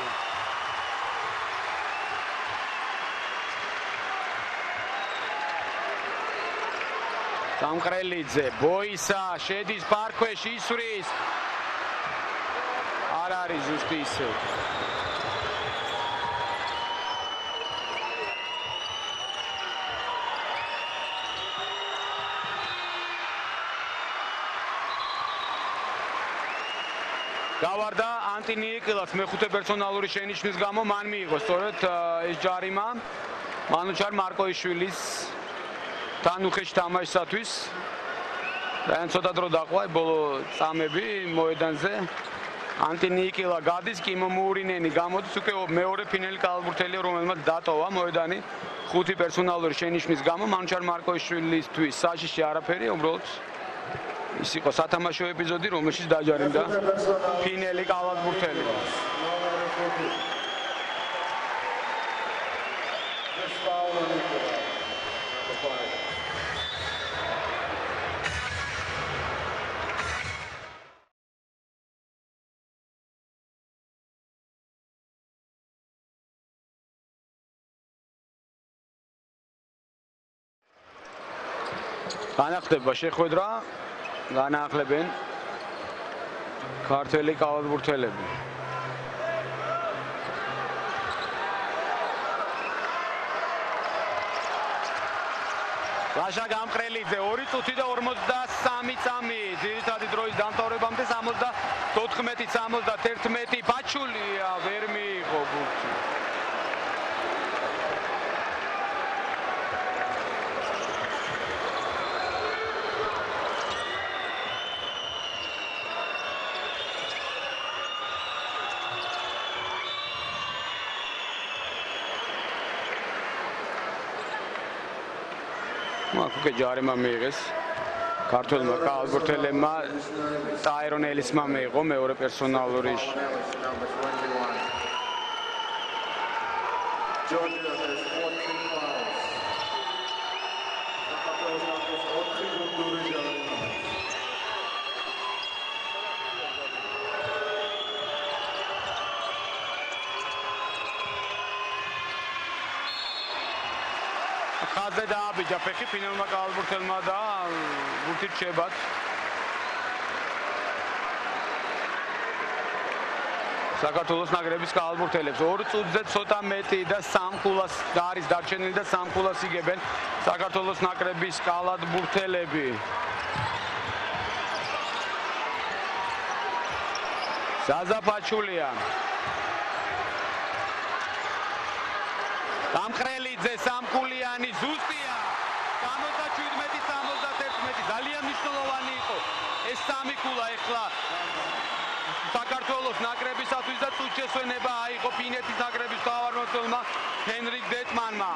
გამყრელიძე ბოისა შედის პარქვეში ისვრის არ არის ზუსტი ისე. გავარდა ანტინიიკილას მეხუთე პერსონალური შენიშვნის გამო მან მიიღო სწორედ ეს ჯარიმა მანუჩარ მარკოიშვილის თანუხეში თამაშისათვის. ძალიან ცოტა დრო დაყვა ბოლო წამები მოედანზე. ანტინიიკილა გადის, კიმო მურინენი გამოდის, უკვე მეორე ფინელი კალბურთელია რომელმაც დატოვა მოედანი 5 პერსონალური შენიშვნის გამო მანუჩარ მარკოიშვილისთვის საშიში არაფერი უბრალოდ ის იყო სათამაშო ეპიზოდი, რომელშიც დაჯარიმდა ფინელი კალათბურთელი. განახდება შეხვედრა განაახლებენ ქართველი კალათბურთელები. ლაშა გამყრელიძე 2 წუთი და 53 წამი ძირითადი დროის დამთავრებამდე 74-71 ბაჩულია ვერ მიიღო ბურთი. აქ უკვე ჯარიმა მიიღეს ქართველმა კალბურთელებმა ტაირონ ელისმა მიიღო მეორე პერსონალური Georgia has 14 fouls. საქართველოს ნაკრებს 4 გუნდური ჯარიმა. ხაზზე დააბიჯა ფეხი ფინალმა კალბურთელმა და გუნდი რჩებათ საქართველოს ნაკრების კალბურთელებს 2 წუთზე ცოტა მეტი და 3 ქულას არის დარჩენილი და 3 ქულას იგებენ საქართველოს ნაკრების კალათბურთელები. ზაზაფაჩულია დამხრელიძე სამქულიანი ზუსტია 77-71 ძალიან მნიშვნელოვანი იყო ეს 3 ქულა ეხლა საქართველოს ნაკრებისათვის და წუთი შესვენება აიღო ფინეთის ნაკრების თავმჯდომარემ ჰენრიკ დეტმანმა.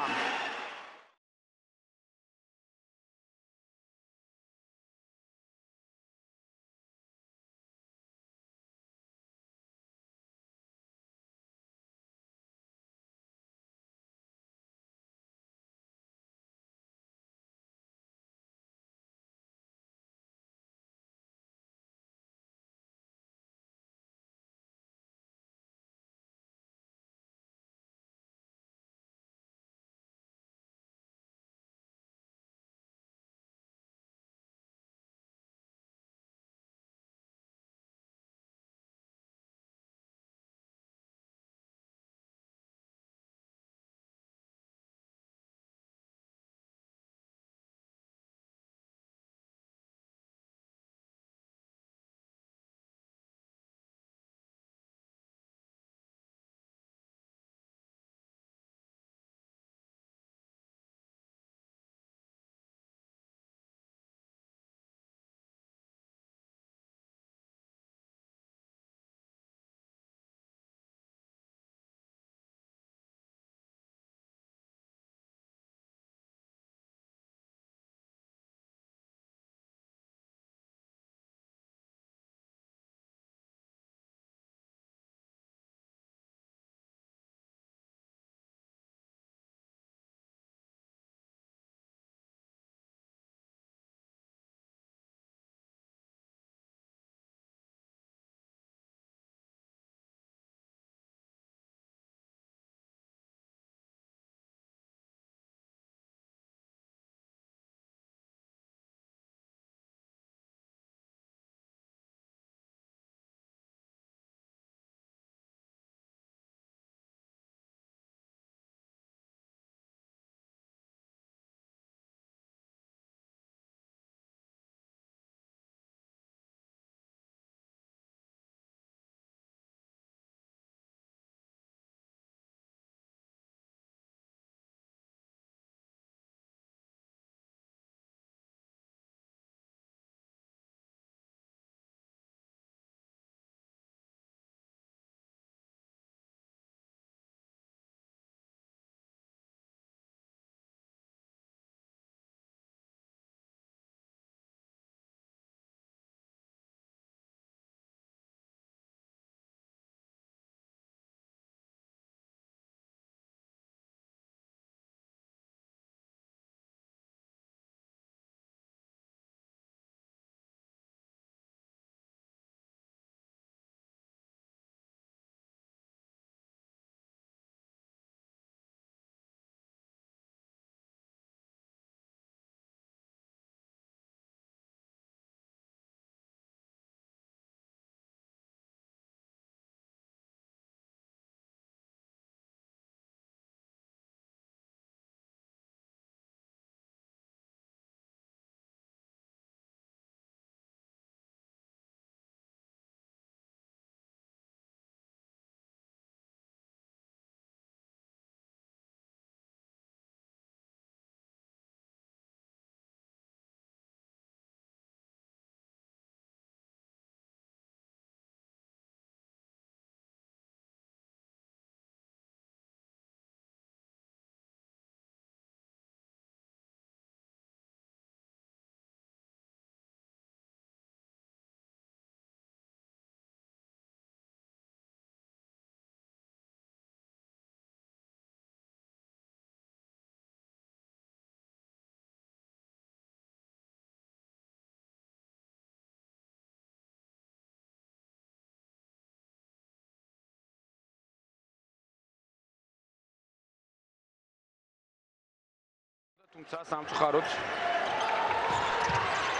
თუმცა სამწუხაროდ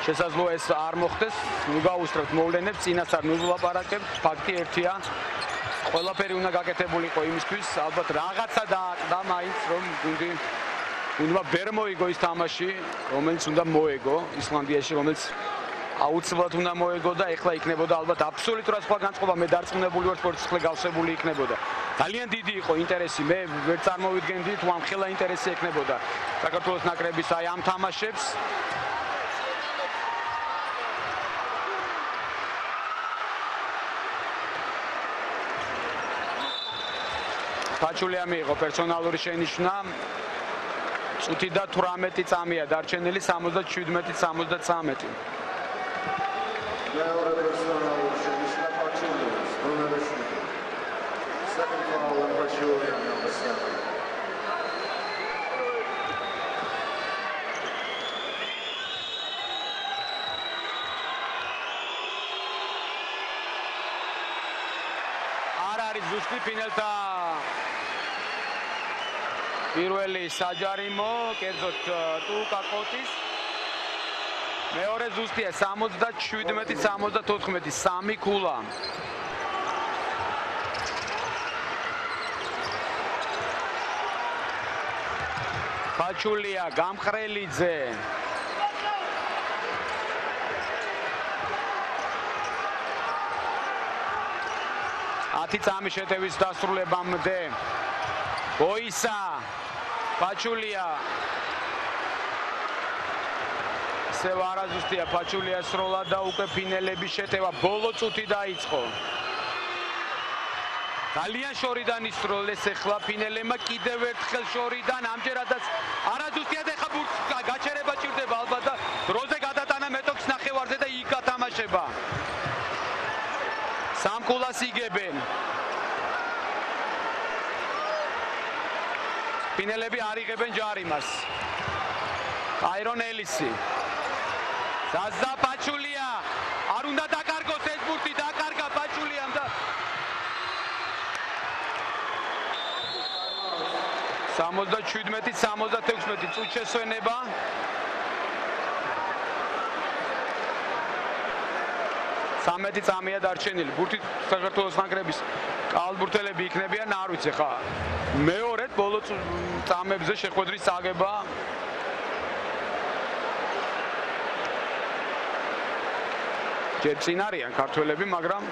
შესაძლოა ეს არ მოხდეს. ნუ გავუსწრებთ მოვლენებს, წინასწარ ნუ ვლაპარაკებთ. ფაქტი ერთია. ყველაფერი უნდა გაკეთებულიყო იმისთვის, ალბათ რაღაცა დააყდა მაინც, რომ გუნდი უნდა ვერ მოიგო ის თამაში, რომელიც უნდა მოეგო ისლანდიაში, რომელიც აუცილებლად უნდა მოეგო და ეხლა იქნებოდა ალბათ აბსოლუტურად სხვა განწყობა. მე დარწმუნებული ვარ, სპორტის ახლე გავსებული იქნებოდა. ძალიან დიდი იყო ინტერესი, მე ვერ წარმოვიდგენდი თუ ამხელა ინტერესი ექნებოდა საქართველოს ნაკრების აი ამ თამაშებს. ფაჩულია მიიღო პერსონალური შენიშვნა. წუთი და 18 წამია დარჩენილი 77-73. მეორე პერსონალური შენიშვნა პაჩულიას, ნომერი 7. Second foul on Pachulia, number 7. არ არის ზუსტი ფინელთა პირველი საჯარიმო, კერძოდ ტუკაკოტის. მეორე ზუსტია 77-74, 3 ქულა. ფაჩულია, გამხრელიძე. ათი წამი შეტევის დასრულებამდე. ბოისა, ფაჩულია. ისევ არაზუსტია ფაჩულიას როლა და უკვე ფინელების შეტევა ბოლო წუთი დაიწყო. ძალიან შორიდან ისროლეს ეხლა ფინელებმა კიდევ ერთხელ შორიდან ამჯერადაც არაზუსტია და ეხლა ბურთს გაჩერება ჭირდება ალბათ და დროზე გადატანა მეტოქის ნახევარზე და იქ გათამაშება. სამკულას იგებენ. ფინელები არ იღებენ ჯარიმას. აირონ ელისი. ზაზა პაჩულია. არ უნდა დაკარგოს ეს ბურთი, დაკარგა პაჩულიამ და 77-76 წუთი შესვენება. სამეთი წამია დარჩენილი. ბურთი საქართველოს ნაკრების კალბურთელები იქნებიან, არ ვიცი ხა. მეორედ ბოლო წამებზე შეხვედრის წაგება. ჯერ წინ არიან ქართველები, მაგრამ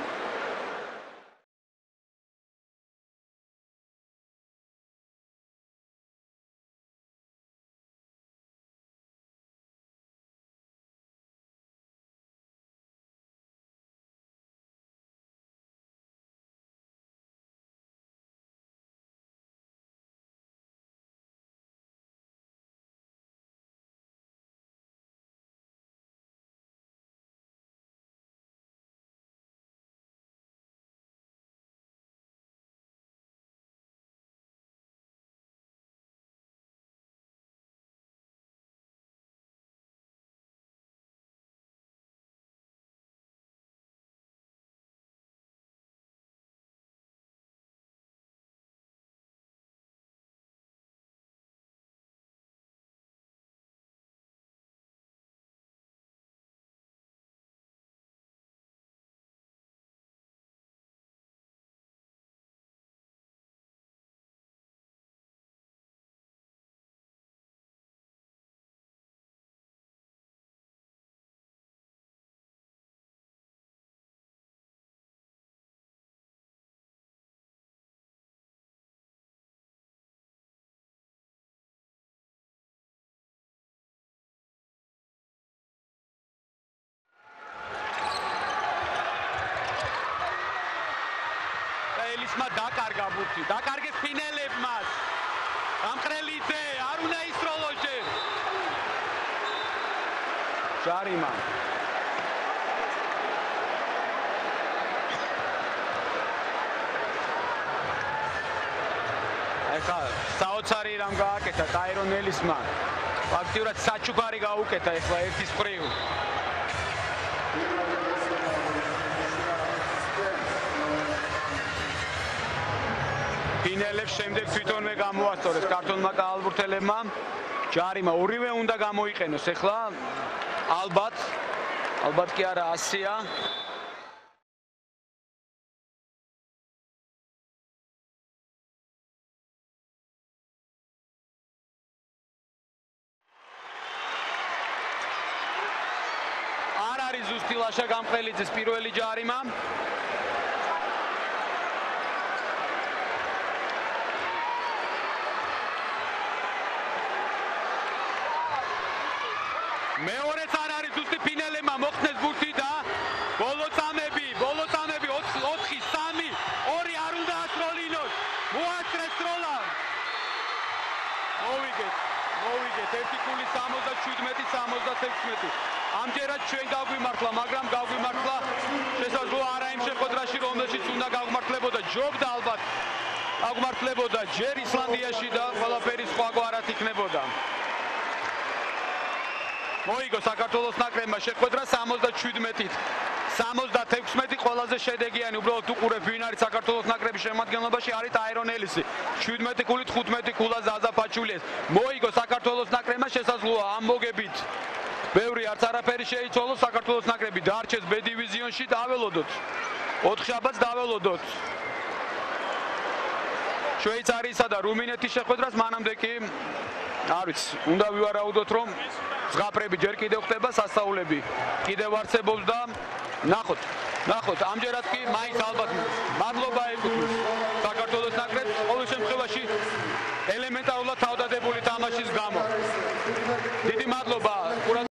ელისმა დაკარგა ბურთი, დაკარგეს ფინელებმა. გამხრელიძე არ უნდა ისროლოს ჯერ. ჯარიმა. ეხლა საოცარი რამ გააკეთა აირონ ელისმა. ფაქტიურად საჩუქარი გაუკეთა ეხლა ერთის მხრივ. ფინელებს შემდეგ თვითონვე გამოასწორეს ქართულმა კალბურთელებმა. ჯარიმა ორივე უნდა გამოიყენოს ეხლა. ალბათ კი არა 100-ია. არ არის ზუსტი ლაშა გამყრელიძის პირველი ჯარიმა. მეორეც არ არის ზუსტი ფინალებმა მოხსნეს ბურთი და ბოლო წამები 4-3 2 არ უნდა ასროლინოს მოასწრეს სროლა მოვიგეთ 1-67-66 ამჯერად ჩვენ გავგვიმართლა მაგრამ გავგვიმართლა შესაძლოა არა იმ შეხვედრაში რომელშიც უნდა გავმართლებოდა ჯობდა ალბათ გავმართლებოდა ჯერ ისლანდიაში და ყველაფერი სხვაგვარად იქნებოდა მოიგო საქართველოს ნაკრებმა შეხვედრა 77-ით 76 ყველაზე შედეგიანი უბრალოდ უყურებ ვინ არის საქართველოს ნაკრების შემადგენლობაში არის აირონ ელისი 17 გულით 15 გოლა ზაზა ფაჩულიეს მოიგო საქართველოს ნაკრებმა შესაძლოა ამ მოგებით ბევრი არც არაფერი შეიცვალოს საქართველოს ნაკრები დარჩეს B დივიზიონში დაველოდოთ 4 შაბათს დაველოდოთ შვეიცარიისა და რუმინეთის შეხვედრას მანამდე კი არ ვიცი უნდა ვივარაუდოთ რომ ზღაპრები ჯერ კიდევ ხდება სასწაულები კიდევ არსებობს და ნახოთ ამჯერად კი მაინც ალბათ მადლობა ეკუთვნის საქართველოს ნაკრებს ყოველ შემთხვევაში ელემენტარულად თავდადებული თამაშის გამო დიდი მადლობა